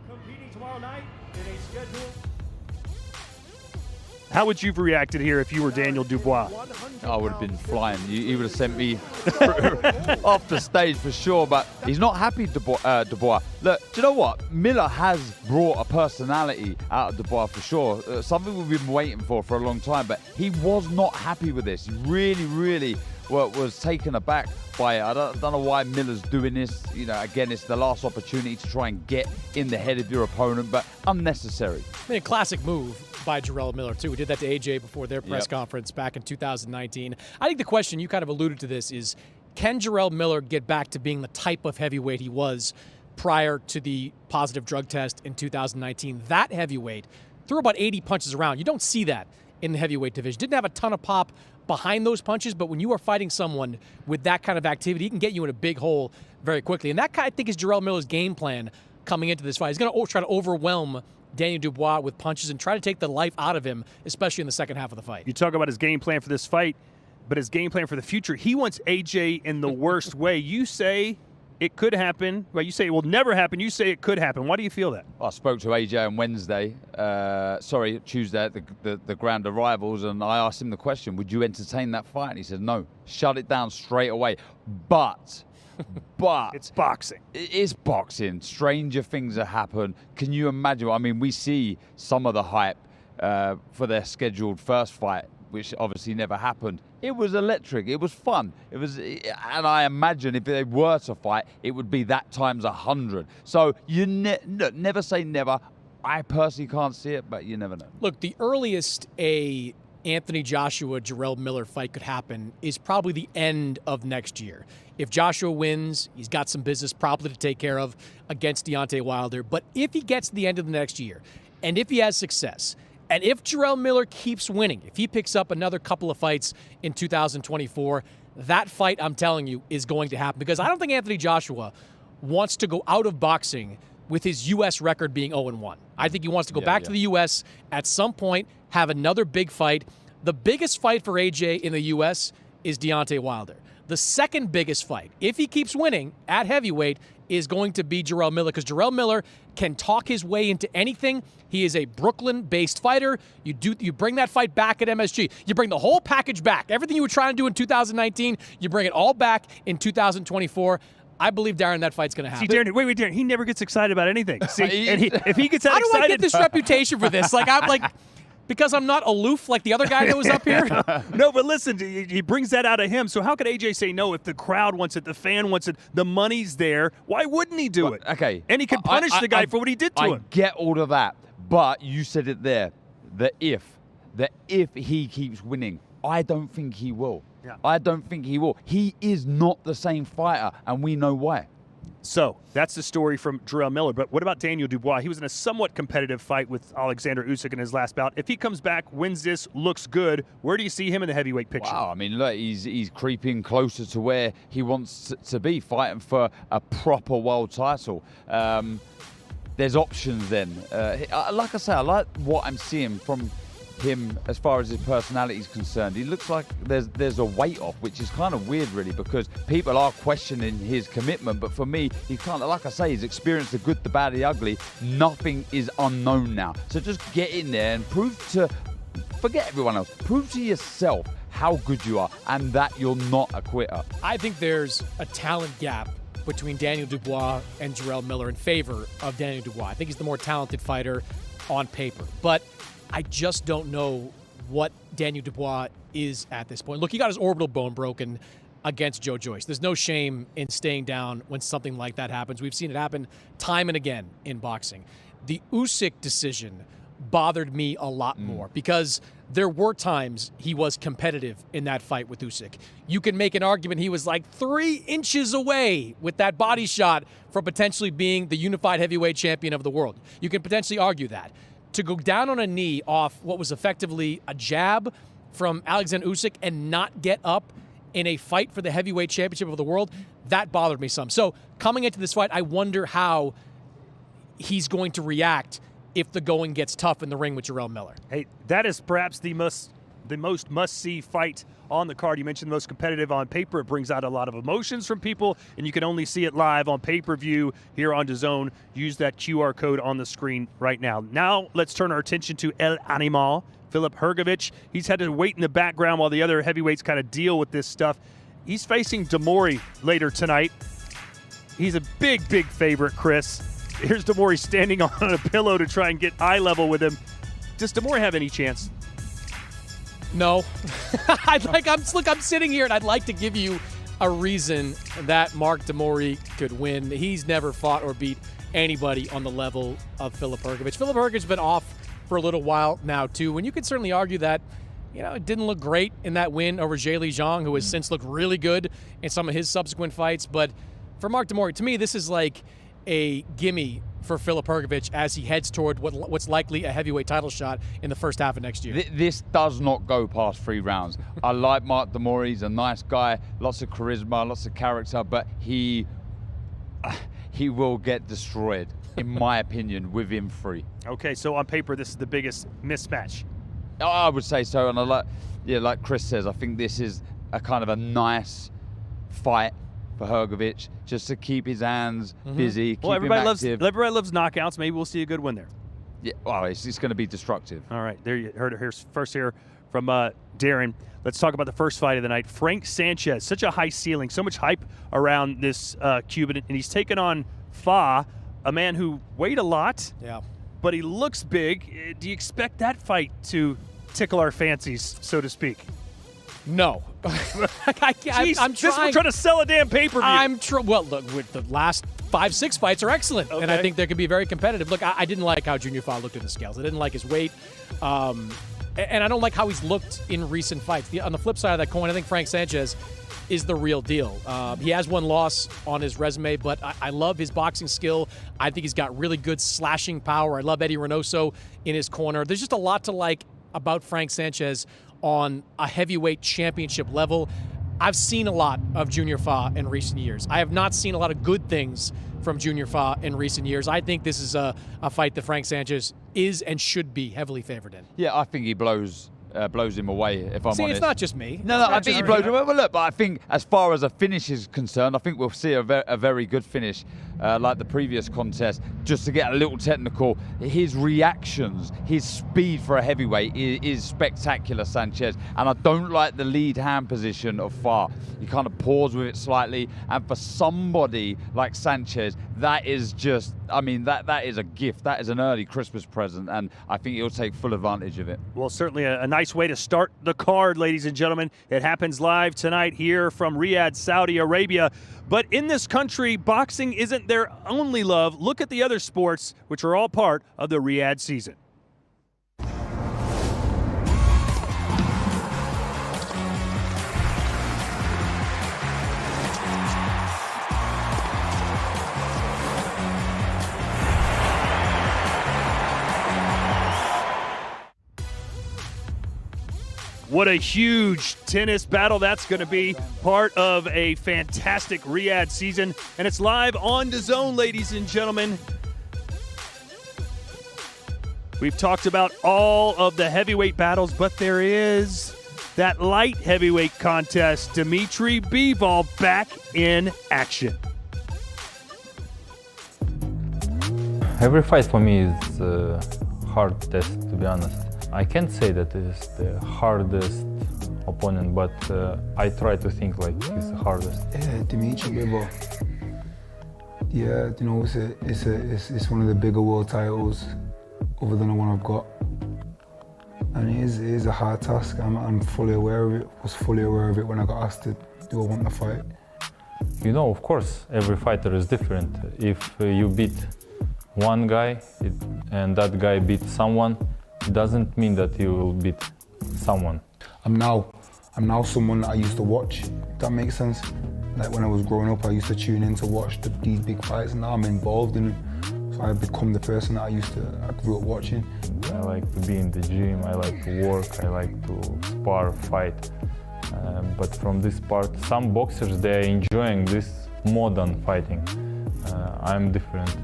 Competing tomorrow night in a schedule. How would you have reacted here if you were Daniel Dubois? I would have been flying. He would have sent me off the stage for sure, but he's not happy, Dubois. Look, do you know what? Miller has brought a personality out of Dubois for sure. Something we've been waiting for a long time, but he was not happy with this. He really was taken aback by it. I don't know why Miller's doing this. You know, again, it's the last opportunity to try and get in the head of your opponent, but unnecessary. I mean, a classic move by Jarrell Miller, too. We did that to AJ before their press conference back in 2019. I think the question, you kind of alluded to this, is can Jarrell Miller get back to being the type of heavyweight he was prior to the positive drug test in 2019? That heavyweight threw about 80 punches around. You don't see that in the heavyweight division. Didn't have a ton of pop behind those punches, but when you are fighting someone with that kind of activity, he can get you in a big hole very quickly. And that, I think, is Jarrell Miller's game plan coming into this fight. He's going to try to overwhelm Daniel Dubois with punches and try to take the life out of him, especially in the second half of the fight. You talk about his game plan for this fight, but his game plan for the future, he wants AJ in the worst way. You say it could happen. Well, you say it will never happen. You say it could happen. Why do you feel that? I spoke to AJ on Tuesday at the Grand Arrivals, and I asked him the question, would you entertain that fight? And he said, no, shut it down straight away. But but it's boxing. It's boxing. Stranger things have happened. Can you imagine? I mean, we see some of the hype for their scheduled first fight, which obviously never happened. It was electric. It was fun. And I imagine if they were to fight, it would be that times 100. So you never say never. I personally can't see it, but you never know. Look, the earliest a Anthony Joshua, Jarrell Miller fight could happen is probably the end of next year. If Joshua wins, he's got some business probably to take care of against Deontay Wilder. But if he gets to the end of the next year, and if he has success, and if Jarrell Miller keeps winning, if he picks up another couple of fights in 2024, that fight, I'm telling you, is going to happen. Because I don't think Anthony Joshua wants to go out of boxing with his U.S. record being 0-1. I think he wants to go back to the U.S. at some point, have another big fight. The biggest fight for AJ in the U.S. is Deontay Wilder. The second biggest fight, if he keeps winning at heavyweight, is going to be Jarrell Miller, because Jarrell Miller can talk his way into anything. He is a Brooklyn-based fighter. You bring that fight back at MSG. You bring the whole package back. Everything you were trying to do in 2019, you bring it all back in 2024. I believe, Darren, that fight's going to happen. See, Darren, wait, Darren. He never gets excited about anything. See, and if he gets that how do excited, I get this reputation for this? Because I'm not aloof like the other guy that was up here? No, but listen, he brings that out of him. So how could AJ say no if the crowd wants it, the fan wants it, the money's there? Why wouldn't he do it? Okay. And he can punish the guy for what he did to him. I get all of that, but you said it there, the if he keeps winning, I don't think he will. Yeah. I don't think he will. He is not the same fighter, and we know why. So that's the story from Jarrell Miller. But what about Daniel Dubois? He was in a somewhat competitive fight with Alexander Usyk in his last bout. If he comes back, wins this, looks good, where do you see him in the heavyweight picture? Wow, I mean, look, he's creeping closer to where he wants to be, fighting for a proper world title. There's options then. Like I say, I like what I'm seeing from him as far as his personality is concerned. He looks like there's a weight off, which is kind of weird really, because people are questioning his commitment, but for me, he's kind of, like I say, he's experienced the good, the bad, the ugly. Nothing is unknown now. So just get in there and forget everyone else, prove to yourself how good you are and that you're not a quitter. I think there's a talent gap between Daniel Dubois and Jarrell Miller in favor of Daniel Dubois. I think he's the more talented fighter on paper, but I just don't know what Daniel Dubois is at this point. Look, he got his orbital bone broken against Joe Joyce. There's no shame in staying down when something like that happens. We've seen it happen time and again in boxing. The Usyk decision bothered me a lot more because there were times he was competitive in that fight with Usyk. You can make an argument he was like 3 inches away with that body shot from potentially being the unified heavyweight champion of the world. You can potentially argue that. To go down on a knee off what was effectively a jab from Alexander Usyk and not get up in a fight for the heavyweight championship of the world, that bothered me some. So coming into this fight, I wonder how he's going to react if the going gets tough in the ring with Jarrell Miller. Hey, that is perhaps the most must-see fight on the card. You mentioned the most competitive on paper. It brings out a lot of emotions from people, and you can only see it live on pay-per-view here on DAZN. Use that QR code on the screen right now. Now let's turn our attention to El Animal, Filip Hrgović. He's had to wait in the background while the other heavyweights kind of deal with this stuff. He's facing Demori later tonight. He's a big, big favorite, Chris. Here's Demori standing on a pillow to try and get eye level with him. Does Demori have any chance? No. I'm sitting here and I'd like to give you a reason that Mark Demori could win. He's never fought or beat anybody on the level of Filip Hrgović. Filip Hrgovic's been off for a little while now, too, and you could certainly argue that, it didn't look great in that win over Zhilei Zhang, who has since looked really good in some of his subsequent fights. But for Mark Demori, to me, this is like a gimme for Filip Hrgović as he heads toward what's likely a heavyweight title shot in the first half of next year. This does not go past 3 rounds. I like Mark Demori. He's a nice guy, lots of charisma, lots of character, but he will get destroyed, in my opinion, within 3. Okay, so on paper, this is the biggest mismatch. I would say so, and like Chris says, I think this is a kind of a nice fight for Hrgović, just to keep his hands busy, keep him active. Everybody loves knockouts. Maybe we'll see a good one there. Yeah, well, it's going to be destructive. All right, there you heard it here first here from Darren. Let's talk about the first fight of the night. Frank Sanchez, such a high ceiling, so much hype around this Cuban, and he's taken on Fa, a man who weighed a lot, but he looks big. Do you expect that fight to tickle our fancies, so to speak? No. I'm trying. We're trying to sell a damn pay-per-view. Well, look, with the last 5-6 fights are excellent, and I think they can be very competitive. Look, I didn't like how Junior Fa looked in the scales. I didn't like his weight. And I don't like how he's looked in recent fights. On the flip side of that coin, I think Frank Sanchez is the real deal. He has one loss on his resume, but I love his boxing skill. I think he's got really good slashing power. I love Eddie Reynoso in his corner. There's just a lot to like about Frank Sanchez on a heavyweight championship level. I've seen a lot of Junior Fa in recent years. I have not seen a lot of good things from Junior Fa in recent years. I think this is a fight that Frank Sanchez is and should be heavily favored in. Yeah, I think he blows him away, if I'm honest. It's not just me. No, I think he blows him away. Well, look, but I think as far as a finish is concerned, I think we'll see a very good finish like the previous contest. Just to get a little technical, his reactions, his speed for a heavyweight is spectacular, Sanchez. And I don't like the lead hand position of Fa. You kind of pause with it slightly. And for somebody like Sanchez, that is just, I mean, that is a gift. That is an early Christmas present. And I think he'll take full advantage of it. Well, certainly a nice way to start the card, ladies and gentlemen. It happens live tonight here from Riyadh, Saudi Arabia. But in this country, boxing isn't their only love. Look at the other sports, which are all part of the Riyadh season. What a huge tennis battle that's going to be, part of a fantastic Riyadh season. And it's live on DAZN, ladies and gentlemen. We've talked about all of the heavyweight battles, but there is that light heavyweight contest. Dimitri Bivol back in action. Every fight for me is a hard test, to be honest. I can't say that it is the hardest opponent, but I try to think like it's the hardest. Yeah, Dimitri Bivol. Yeah, you know, it's one of the bigger world titles, other than the one I've got. And it is a hard task. I'm fully aware of it. Was fully aware of it when I got asked to do I want the fight. You know, of course, every fighter is different. If you beat one guy and that guy beats someone, it doesn't mean that you will beat someone. I'm now someone that I used to watch, if that makes sense. Like when I was growing up, I used to tune in to watch these big fights, and now I'm involved in it. So I've become the person that I grew up watching. I like to be in the gym, I like to work, I like to spar, fight. But from this part, some boxers, they're enjoying this modern fighting. I'm different.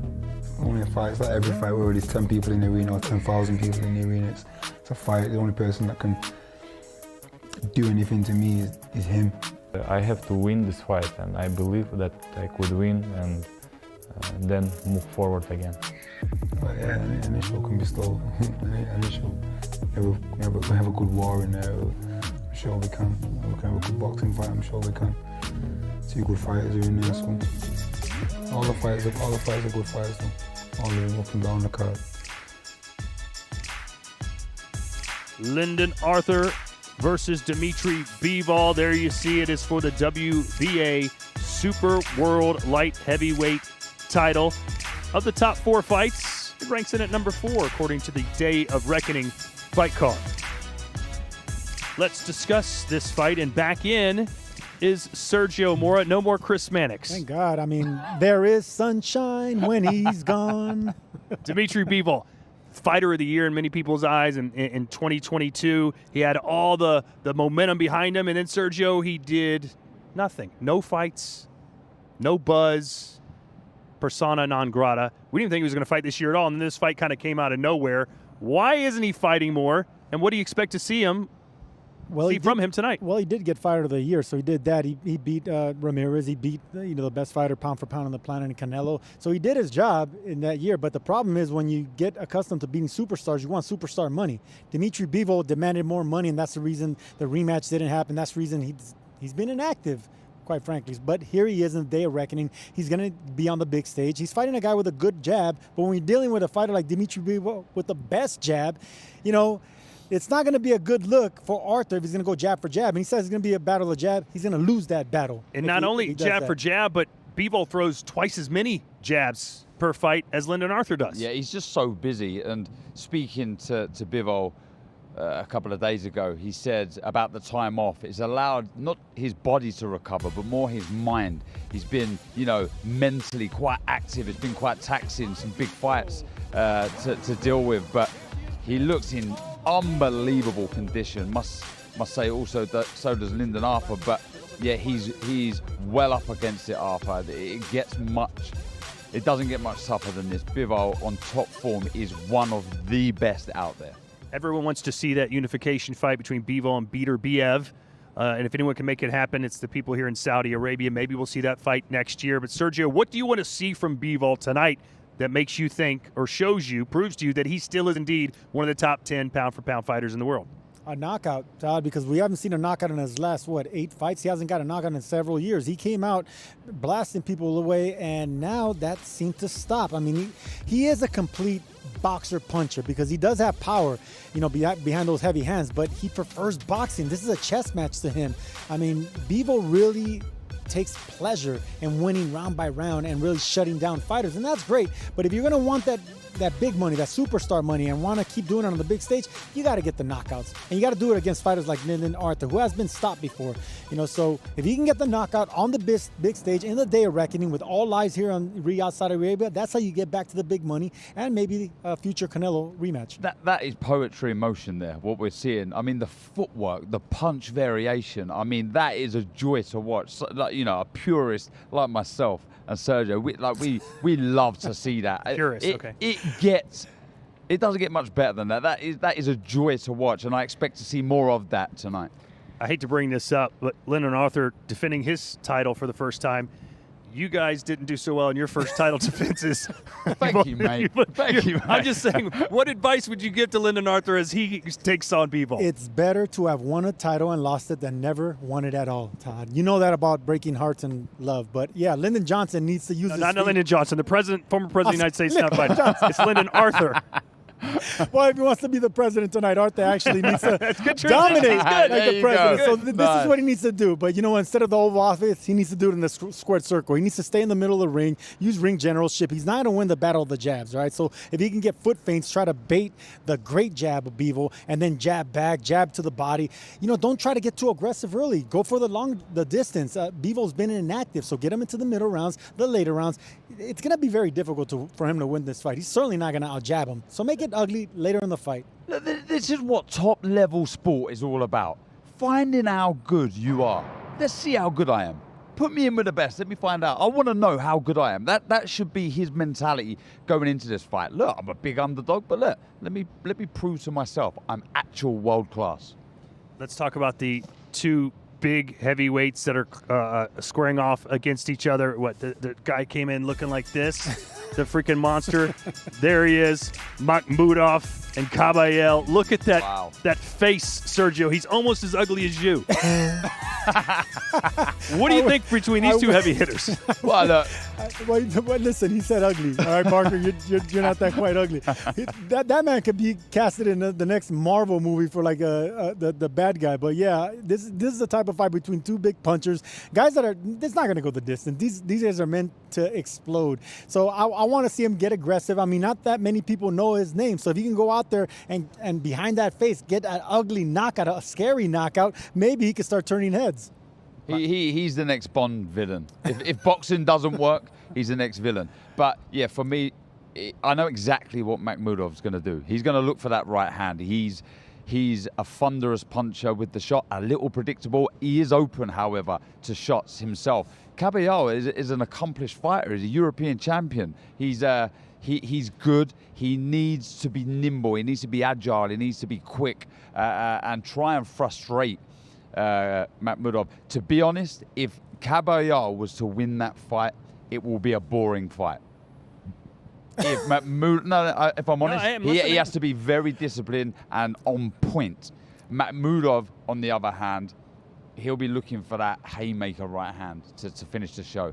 Only a fight, it's like every fight where there's 10 people in the arena or 10,000 people in the arena. It's a fight. The only person that can do anything to me is him. I have to win this fight, and I believe that I could win and then move forward again. But yeah, initial can be stole. Initial, we have a good war in there. I'm sure we can. We can have a good boxing fight. I'm sure we can. Two good fighters are in there, so all the fights are good fights, though. All of them up and down the card. Lyndon Arthur versus Dimitri Bivol. There you see it is for the WBA Super World Light Heavyweight title. Of the top 4 fights, it ranks in at number 4 according to the Day of Reckoning fight card. Let's discuss this fight, and back in is Sergio Mora. No more Chris Mannix. Thank God. I mean, there is sunshine when he's gone. Dimitri Bivol, fighter of the year in many people's eyes in 2022. He had all the momentum behind him, and then Sergio, he did nothing. No fights, no buzz, persona non grata. We didn't think he was going to fight this year at all, and this fight kind of came out of nowhere. Why isn't he fighting more, and what do you expect to see him see from him tonight. Well, he did get fighter of the year, so he did that. He beat Ramirez. He beat the best fighter pound for pound on the planet in Canelo. So he did his job in that year. But the problem is when you get accustomed to beating superstars, you want superstar money. Dimitri Bivol demanded more money, and that's the reason the rematch didn't happen. That's the reason he's been inactive, quite frankly. But here he is in the day of reckoning. He's going to be on the big stage. He's fighting a guy with a good jab, but when you're dealing with a fighter like Dimitri Bivol with the best jab, it's not going to be a good look for Arthur if he's going to go jab for jab. And he says it's going to be a battle of jab. He's going to lose that battle. And not only jab for jab, but Bivol throws twice as many jabs per fight as Lyndon Arthur does. Yeah, he's just so busy. And speaking to Bivol a couple of days ago, he said about the time off, it's allowed not his body to recover, but more his mind. He's been, mentally quite active. It's been quite taxing, some big fights to deal with. But he looks in unbelievable condition. Must say also that so does Lyndon Arthur. But yeah, he's well up against it, Arthur. It doesn't get much tougher than this. Bivol on top form is one of the best out there. Everyone wants to see that unification fight between Bivol and Beater Biev. And if anyone can make it happen, it's the people here in Saudi Arabia. Maybe we'll see that fight next year. But Sergio, what do you want to see from Bivol tonight that makes you think or proves to you that he still is indeed one of the top 10 pound-for-pound fighters in the world? A knockout, Todd, because we haven't seen a knockout in his last, 8 fights? He hasn't got a knockout in several years. He came out blasting people away, and now that seemed to stop. I mean, he is a complete boxer puncher because he does have power, behind those heavy hands, but he prefers boxing. This is a chess match to him. I mean, Bivol really takes pleasure in winning round by round and really shutting down fighters, and that's great. But if you're going to want that big money, that superstar money, and want to keep doing it on the big stage, you got to get the knockouts, and you got to do it against fighters like Lyndon Arthur, who has been stopped before. So if he can get the knockout on the big stage in the day of reckoning with all eyes here on Riyadh, Saudi Arabia, that's how you get back to the big money and maybe a future Canelo rematch. That is poetry in motion there, what we're seeing. I mean, the footwork, the punch variation, I mean, that is a joy to watch. So, a purist like myself and Sergio, we love to see that. Purist, okay. It doesn't get much better than that. That is a joy to watch, and I expect to see more of that tonight. I hate to bring this up, but Lyndon Arthur defending his title for the first time. You guys didn't do so well in your first title defenses. Thank you, mate. Thank you, mate. I'm just saying, what advice would you give to Lyndon Arthur as he takes on Bivol? It's better to have won a title and lost it than never won it at all, Todd. You know that about breaking hearts and love. But, yeah, Lyndon Johnson needs to use his Not Lyndon Johnson. The former president of the United States is not fighting. It's Lyndon Arthur. Well, if he wants to be the president tonight, Arthur actually needs to dominate like the president. So this is what he needs to do. But, instead of the Oval Office, he needs to do it in the squared circle. He needs to stay in the middle of the ring, use ring generalship. He's not going to win the battle of the jabs, right? So if he can get foot feints, try to bait the great jab of Bivol, and then jab back, jab to the body. Don't try to get too aggressive early. Go for the distance. Bivol's been inactive, so get him into the middle rounds, the later rounds. It's going to be very difficult for him to win this fight. He's certainly not going to out-jab him. So make it ugly later in the fight. This is what top-level sport is all about. Finding how good you are. Let's see how good I am. Put me in with the best. Let me find out. I want to know how good I am. That should be his mentality going into this fight. Look, I'm a big underdog, but look, let me prove to myself I'm actual world class. Let's talk about the two big heavyweights that are squaring off against each other. The guy came in looking like this, the freaking monster. There he is, Makhmudov and Kabayel. Look at that face, Sergio. He's almost as ugly as you. What do you think between these two heavy hitters? Well, listen, he said ugly. All right, Parker, you're not that quite ugly. That man could be casted in the next Marvel movie for like the bad guy. But yeah, this is the type of fight between two big punchers, guys that are. It's not going to go the distance. These guys are meant to explode. So I want to see him get aggressive. I mean, not that many people know his name. So if he can go out there and behind that face get an ugly knockout, a scary knockout, maybe he can start turning heads. He's the next Bond villain. If boxing doesn't work, he's the next villain. But yeah, for me, I know exactly what Makhmudov's going to do. He's going to look for that right hand. He's He's a thunderous puncher with the shot, a little predictable. He is open, however, to shots himself. Caballero is an accomplished fighter. He's a European champion. He's good. He needs to be nimble. He needs to be agile. He needs to be quick and try and frustrate Makhmudov. To be honest, if Caballero was to win that fight, it will be a boring fight. If if I'm honest, he has to be very disciplined and on point. Makhmudov, on the other hand, he'll be looking for that haymaker right hand to finish the show.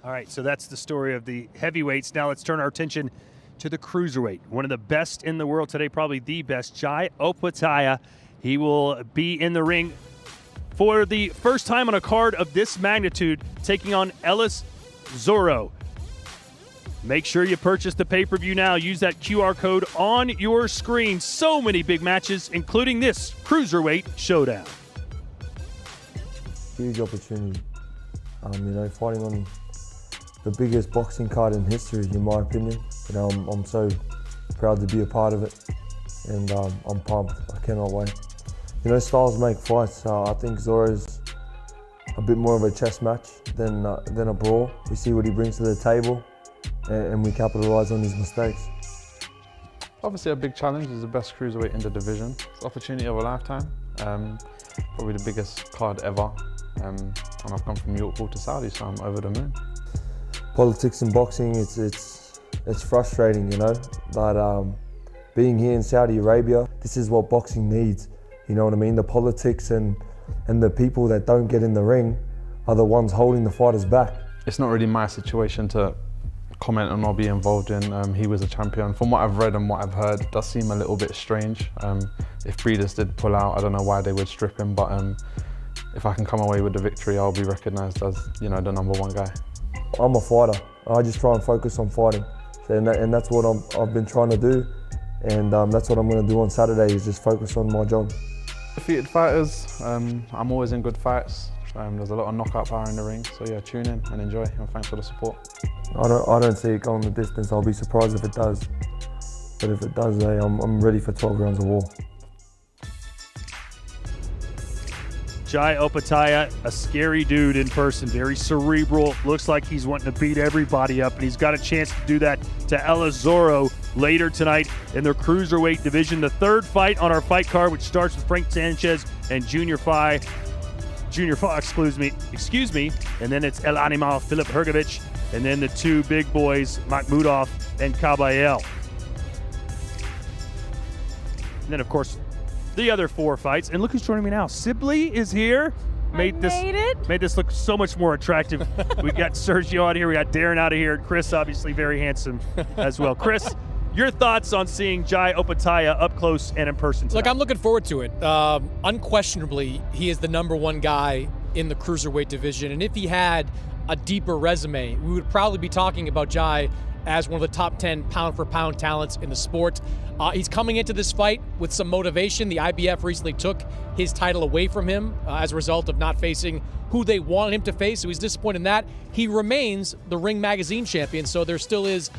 All right, so that's the story of the heavyweights. Now let's turn our attention to the cruiserweight. One of the best in the world today, probably the best, Jai Opetaia. He will be in the ring for the first time on a card of this magnitude, taking on Ellis Zorro. Make sure you purchase the pay-per-view now. Use that QR code on your screen. So many big matches, including this Cruiserweight Showdown. Huge opportunity. Fighting on the biggest boxing card in history, in my opinion. I'm so proud to be a part of it, and I'm pumped. I cannot wait. Styles make fights. I think Zorro's a bit more of a chess match than a brawl. We see what he brings to the table, and we capitalise on his mistakes. Obviously a big challenge. He's the best cruiserweight in the division. It's an opportunity of a lifetime. Probably the biggest card ever. And I've come from Yorkville to Saudi, so I'm over the moon. Politics in boxing, it's frustrating, but being here in Saudi Arabia, this is what boxing needs. You know what I mean? The politics and the people that don't get in the ring are the ones holding the fighters back. It's not really my situation to comment on or be involved in. He was a champion. From what I've read and what I've heard, it does seem a little bit strange. If Breeders did pull out, I don't know why they would strip him, but if I can come away with the victory, I'll be recognised as, the #1 guy. I'm a fighter. I just try and focus on fighting, and that's what I've been trying to do, and that's what I'm going to do on Saturday, is just focus on my job. Defeated fighters, I'm always in good fights. There's a lot of knockout power in the ring, so yeah, tune in and enjoy, and thanks for the support. I don't see it going the distance. I'll be surprised if it does, but if it does, I'm ready for 12 rounds of war. Jai Opetaia, a scary dude in person, very cerebral, looks like he's wanting to beat everybody up, and he's got a chance to do that to Ellis Zorro later tonight in the Cruiserweight division. The third fight on our fight card, which starts with Frank Sanchez and Junior Fox, excuse me, and then it's El Animal, Filip Hrgovic, and then the two big boys, Makhmudov and Caballero. And then, of course, the other four fights. And look who's joining me now. Sibley is here. Made this look so much more attractive. We got Sergio out here. We got Darren out of here. Chris, obviously, very handsome as well. Chris, your thoughts on seeing Jai Opetaia up close and in person tonight? Look, I'm looking forward to it. Unquestionably, he is the #1 guy in the cruiserweight division. And if he had a deeper resume, we would probably be talking about Jai as one of the top 10 pound-for-pound talents in the sport. He's coming into this fight with some motivation. The IBF recently took his title away from him as a result of not facing who they wanted him to face, so he's disappointed in that. He remains the Ring Magazine champion, so there still is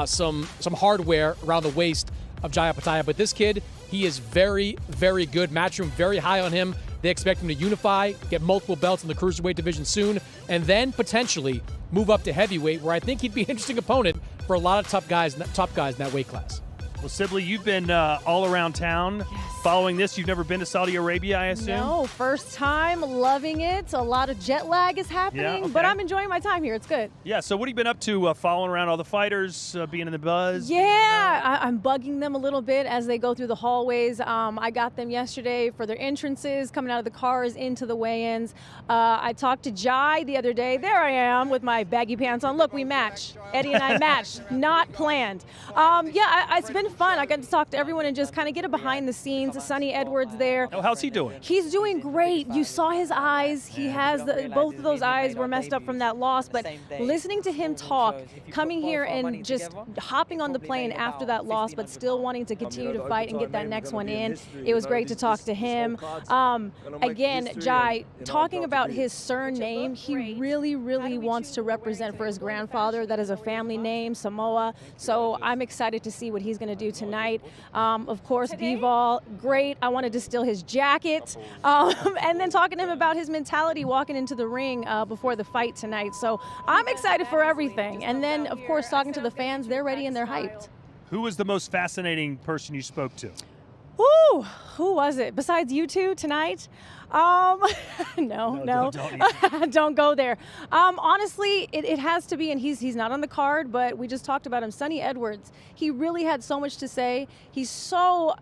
some hardware around the waist of Jai Opetaia. But this kid, he is very, very good. Matchroom very high on him. They expect him to unify, get multiple belts in the cruiserweight division soon, and then potentially move up to heavyweight, where I think he'd be an interesting opponent for a lot of top guys in that weight class. Well, Sibley, you've been all around town following this. You've never been to Saudi Arabia, I assume? No, first time, loving it. A lot of jet lag is happening, but I'm enjoying my time here. It's good. Yeah, so what have you been up to, following around all the fighters, being in the buzz? Yeah, I'm bugging them a little bit as they go through the hallways. I got them yesterday for their entrances, coming out of the cars into the weigh-ins. I talked to Jai the other day. There I am with my baggy pants on. Look, we match. Eddie and I matched. Not planned. It's been fun. I got to talk to everyone and just kind of get a behind the scenes. Sonny Edwards there. Oh, how's he doing? He's doing great. You saw his eyes. He has both of those eyes were messed up from that loss, but listening to him talk, coming here and just hopping on the plane after that loss, but still wanting to continue to fight and get that next one in. It was great to talk to him. Again, Jai, talking about his surname, he really, really wants to represent for his grandfather. That is a family name, Samoa. So I'm excited to see what he's going to do tonight. Of course, Bivol, great. I wanted to steal his jacket. And then talking to him about his mentality walking into the ring before the fight tonight. So I'm excited for everything. And then, of course, talking to the fans, they're ready and they're hyped. Who was the most fascinating person you spoke to? Woo! Who was it? Besides you two tonight? No. Don't go there. Honestly, it has to be, and he's not on the card, but we just talked about him. Sonny Edwards. He really had so much to say. He's so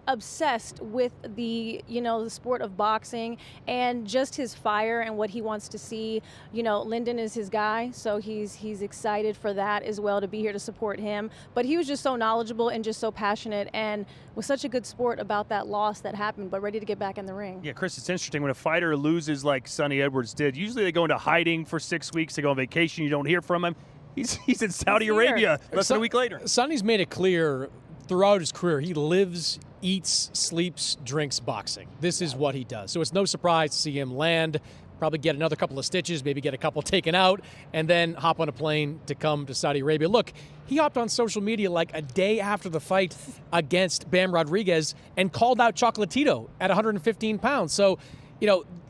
obsessed with the sport of boxing and just his fire and what he wants to see. Lyndon is his guy, so he's excited for that as well, to be here to support him. But he was just so knowledgeable and just so passionate, and was such a good sport about that loss that happened, but ready to get back in the ring. Yeah, Chris, it's interesting when a fighter loses like Sonny Edwards did. Usually they go into hiding for 6 weeks. They go on vacation. You don't hear from him. He's in Saudi Arabia less than a week later. Sonny's made it clear throughout his career he lives, eats, sleeps, drinks boxing. This is what he does. So it's no surprise to see him land, probably get another couple of stitches, maybe get a couple taken out, and then hop on a plane to come to Saudi Arabia. Look, he hopped on social media like a day after the fight against Bam Rodriguez and called out Chocolatito at 115 pounds. So,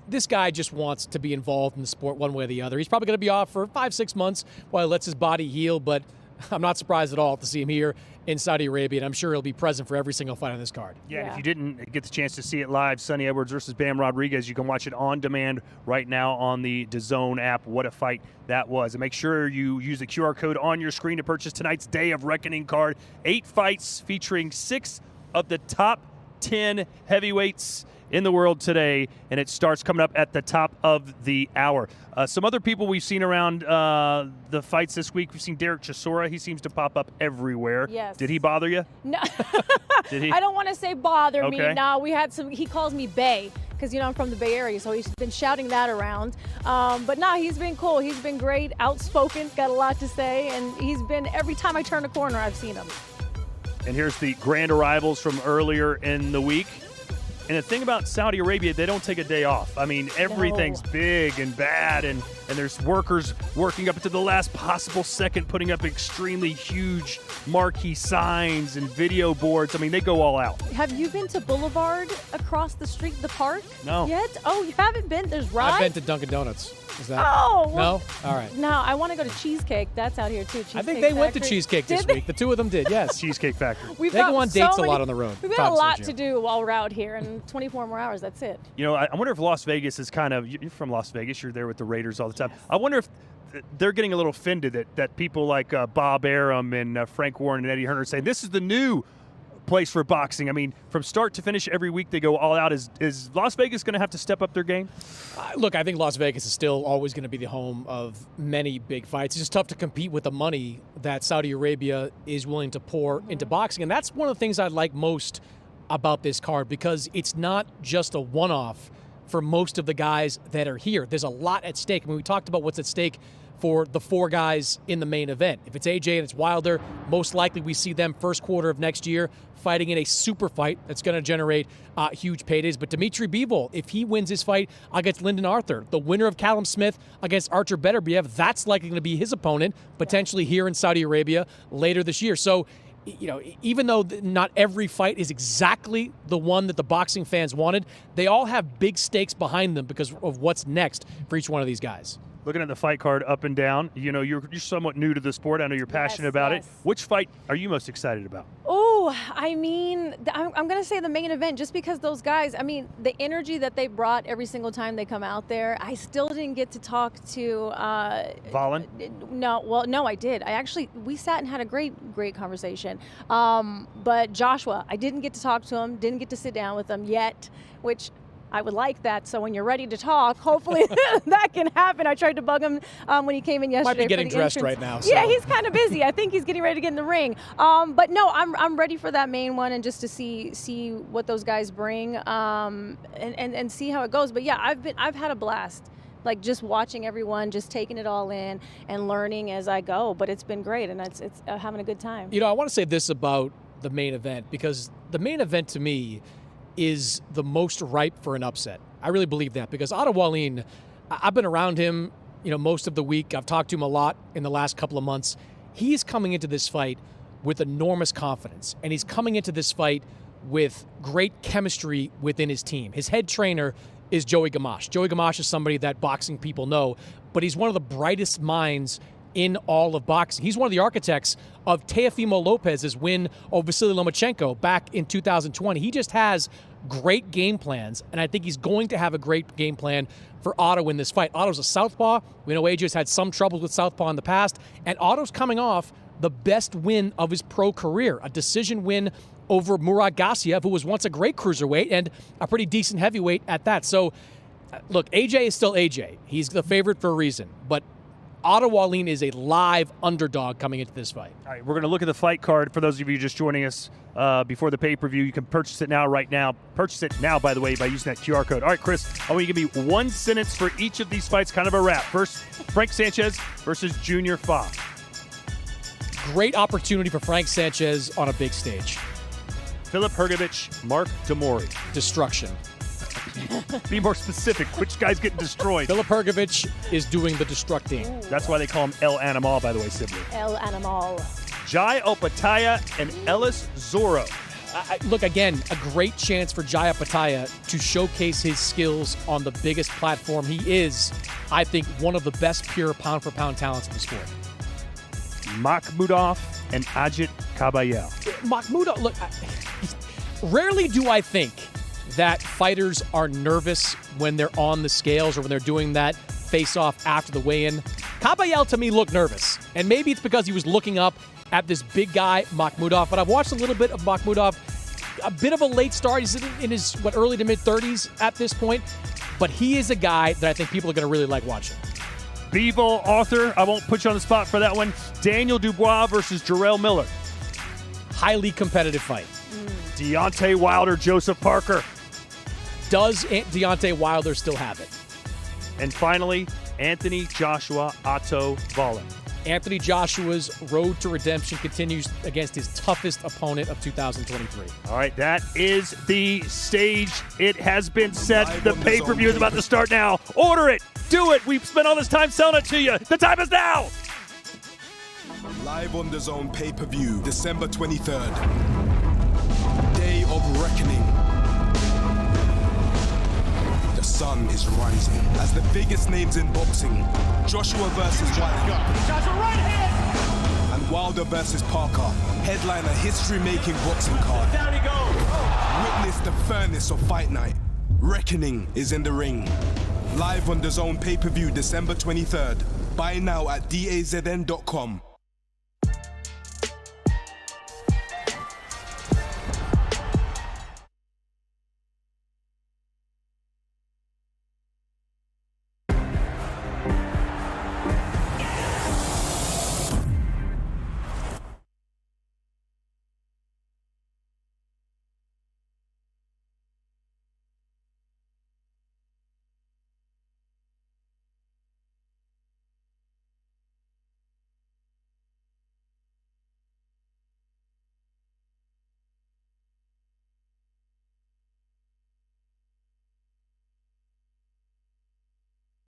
this guy just wants to be involved in the sport one way or the other. He's probably going to be off for 5-6 months while he lets his body heal, but I'm not surprised at all to see him here in Saudi Arabia, and I'm sure he'll be present for every single fight on this card. Yeah, and if you didn't get the chance to see it live, Sonny Edwards versus Bam Rodriguez, you can watch it on demand right now on the DAZN app. What a fight that was. And make sure you use the QR code on your screen to purchase tonight's Day of Reckoning card. 8 fights featuring 6 of the top 10 heavyweights in the world today, and it starts coming up at the top of the hour. Some other people we've seen around the fights this week, we've seen Derek Chisora. He seems to pop up everywhere. Yes. Did he bother you? No. Did he? I don't want to say bother me. Okay. No, we had some, he calls me Bay, because I'm from the Bay Area, so he's been shouting that around. But no, he's been cool. He's been great, outspoken, got a lot to say, and he's been, every time I turn a corner, I've seen him. And here's the grand arrivals from earlier in the week. And the thing about Saudi Arabia, they don't take a day off. I mean, everything's big and bad, and there's workers working up to the last possible second, putting up extremely huge marquee signs and video boards. I mean, they go all out. Have you been to Boulevard across the street, the park? No. Yet? Oh, you haven't been? There's rides? I've been to Dunkin' Donuts. Is that? Oh! Well, no? All right. No, I want to go to Cheesecake. That's out here, too. I think they went to Cheesecake this week. The two of them did, yes. Cheesecake Factory. They go on dates a lot on the road. We've got a lot to do while we're out here, and 24 more hours, that's it. I wonder if Las Vegas is kind of, you're from Las Vegas, you're there with the Raiders all the time. I wonder if they're getting a little offended that people like Bob Arum and Frank Warren and Eddie Hearn are saying this is the new place for boxing. I mean, from start to finish, every week they go all out. Is Las Vegas going to have to step up their game? Look, I think Las Vegas is still always going to be the home of many big fights. It's just tough to compete with the money that Saudi Arabia is willing to pour into boxing. And that's one of the things I like most about this card, because it's not just a one-off for most of the guys that are here. There's a lot at stake. I mean, we talked about what's at stake for the 4 guys in the main event. If it's AJ and it's Wilder, most likely we see them first quarter of next year fighting in a super fight that's going to generate huge paydays. But Dimitri Bivol, if he wins his fight against Lyndon Arthur, the winner of Callum Smith against Artur Beterbiev, that's likely going to be his opponent, potentially here in Saudi Arabia later this year. So, even though not every fight is exactly the one that the boxing fans wanted, they all have big stakes behind them because of what's next for each one of these guys. Looking at the fight card up and down, you're somewhat new to the sport. I know you're passionate about it. Which fight are you most excited about? Oh, I mean, I'm going to say the main event, just because those guys, I mean, the energy that they brought every single time they come out there. I still didn't get to talk to Wallin? No, I did. We sat and had a great conversation. But Joshua, I didn't get to talk to him, didn't get to sit down with him yet, which I would like that. So when you're ready to talk, hopefully that can happen. I tried to bug him when he came in yesterday. Might be getting dressed right now. So. Yeah, he's kind of busy. I think he's getting ready to get in the ring. But no, I'm ready for that main one and just to see what those guys bring and see how it goes. But yeah, I've had a blast. Like just watching everyone, just taking it all in and learning as I go. But it's been great, and it's having a good time. I want to say this about the main event, because the main event to me is the most ripe for an upset. I really believe that, because Otto Wallin, I've been around him, most of the week. I've talked to him a lot in the last couple of months. He's coming into this fight with enormous confidence, and he's coming into this fight with great chemistry within his team. His head trainer is Joey Gamache. Joey Gamache is somebody that boxing people know, but he's one of the brightest minds in all of boxing. He's one of the architects of Teofimo Lopez's win over Vasily Lomachenko back in 2020. He just has great game plans, and I think he's going to have a great game plan for Otto in this fight. Otto's a southpaw. We know AJ's had some troubles with southpaw in the past, and Otto's coming off the best win of his pro career, a decision win over Murad Gassiev, who was once a great cruiserweight and a pretty decent heavyweight at that. So, look, AJ is still AJ. He's the favorite for a reason, but Otto Wallin is a live underdog coming into this fight. All right, we're going to look at the fight card. For those of you just joining us before the pay-per-view, you can purchase it now, right now. Purchase it now, by the way, by using that QR code. All right, Chris, I want you to give me one sentence for each of these fights, kind of a wrap. First, Frank Sanchez versus Junior Fa. Great opportunity for Frank Sanchez on a big stage. Filip Hrgović, Mark Demori. Destruction. Be more specific. Which guy's getting destroyed? Filip Hrgović is doing the destructing. That's why they call him El Animal, by the way, Sibley. El Animal. Jai Opetaia and Ellis Zorro. Look, again, a great chance for Jai Opetaia to showcase his skills on the biggest platform. He is, I think, one of the best pure pound-for-pound talents in the sport. Makhmudov and Ajit Kabayel. Makhmudov, look, rarely do I think that fighters are nervous when they're on the scales or when they're doing that face-off after the weigh-in. Kabayel, to me, looked nervous. And maybe it's because he was looking up at this big guy, Makhmudov. But I've watched a little bit of Makhmudov. A bit of a late start. He's in his, early to mid-30s at this point. But he is a guy that I think people are going to really like watching. Bevo Arthur, I won't put you on the spot for that one. Daniel Dubois versus Jarrell Miller. Highly competitive fight. Deontay Wilder, Joseph Parker. Does Deontay Wilder still have it? And finally, Anthony Joshua Otto Wallin. Anthony Joshua's road to redemption continues against his toughest opponent of 2023. All right, that is the stage. It has been set. The pay-per-view is about to start now. Order it. Do it. We've spent all this time selling it to you. The time is now. Live on the DAZN pay-per-view, December 23rd. Day of reckoning. The sun is rising as the biggest names in boxing, Joshua versus Wilder. Joshua right hand. And Wilder versus Parker, headline a history-making boxing card. Down he goes. Witness the furnace of fight night. Reckoning is in the ring. Live on the DAZN pay-per-view, December 23rd. Buy now at DAZN.com.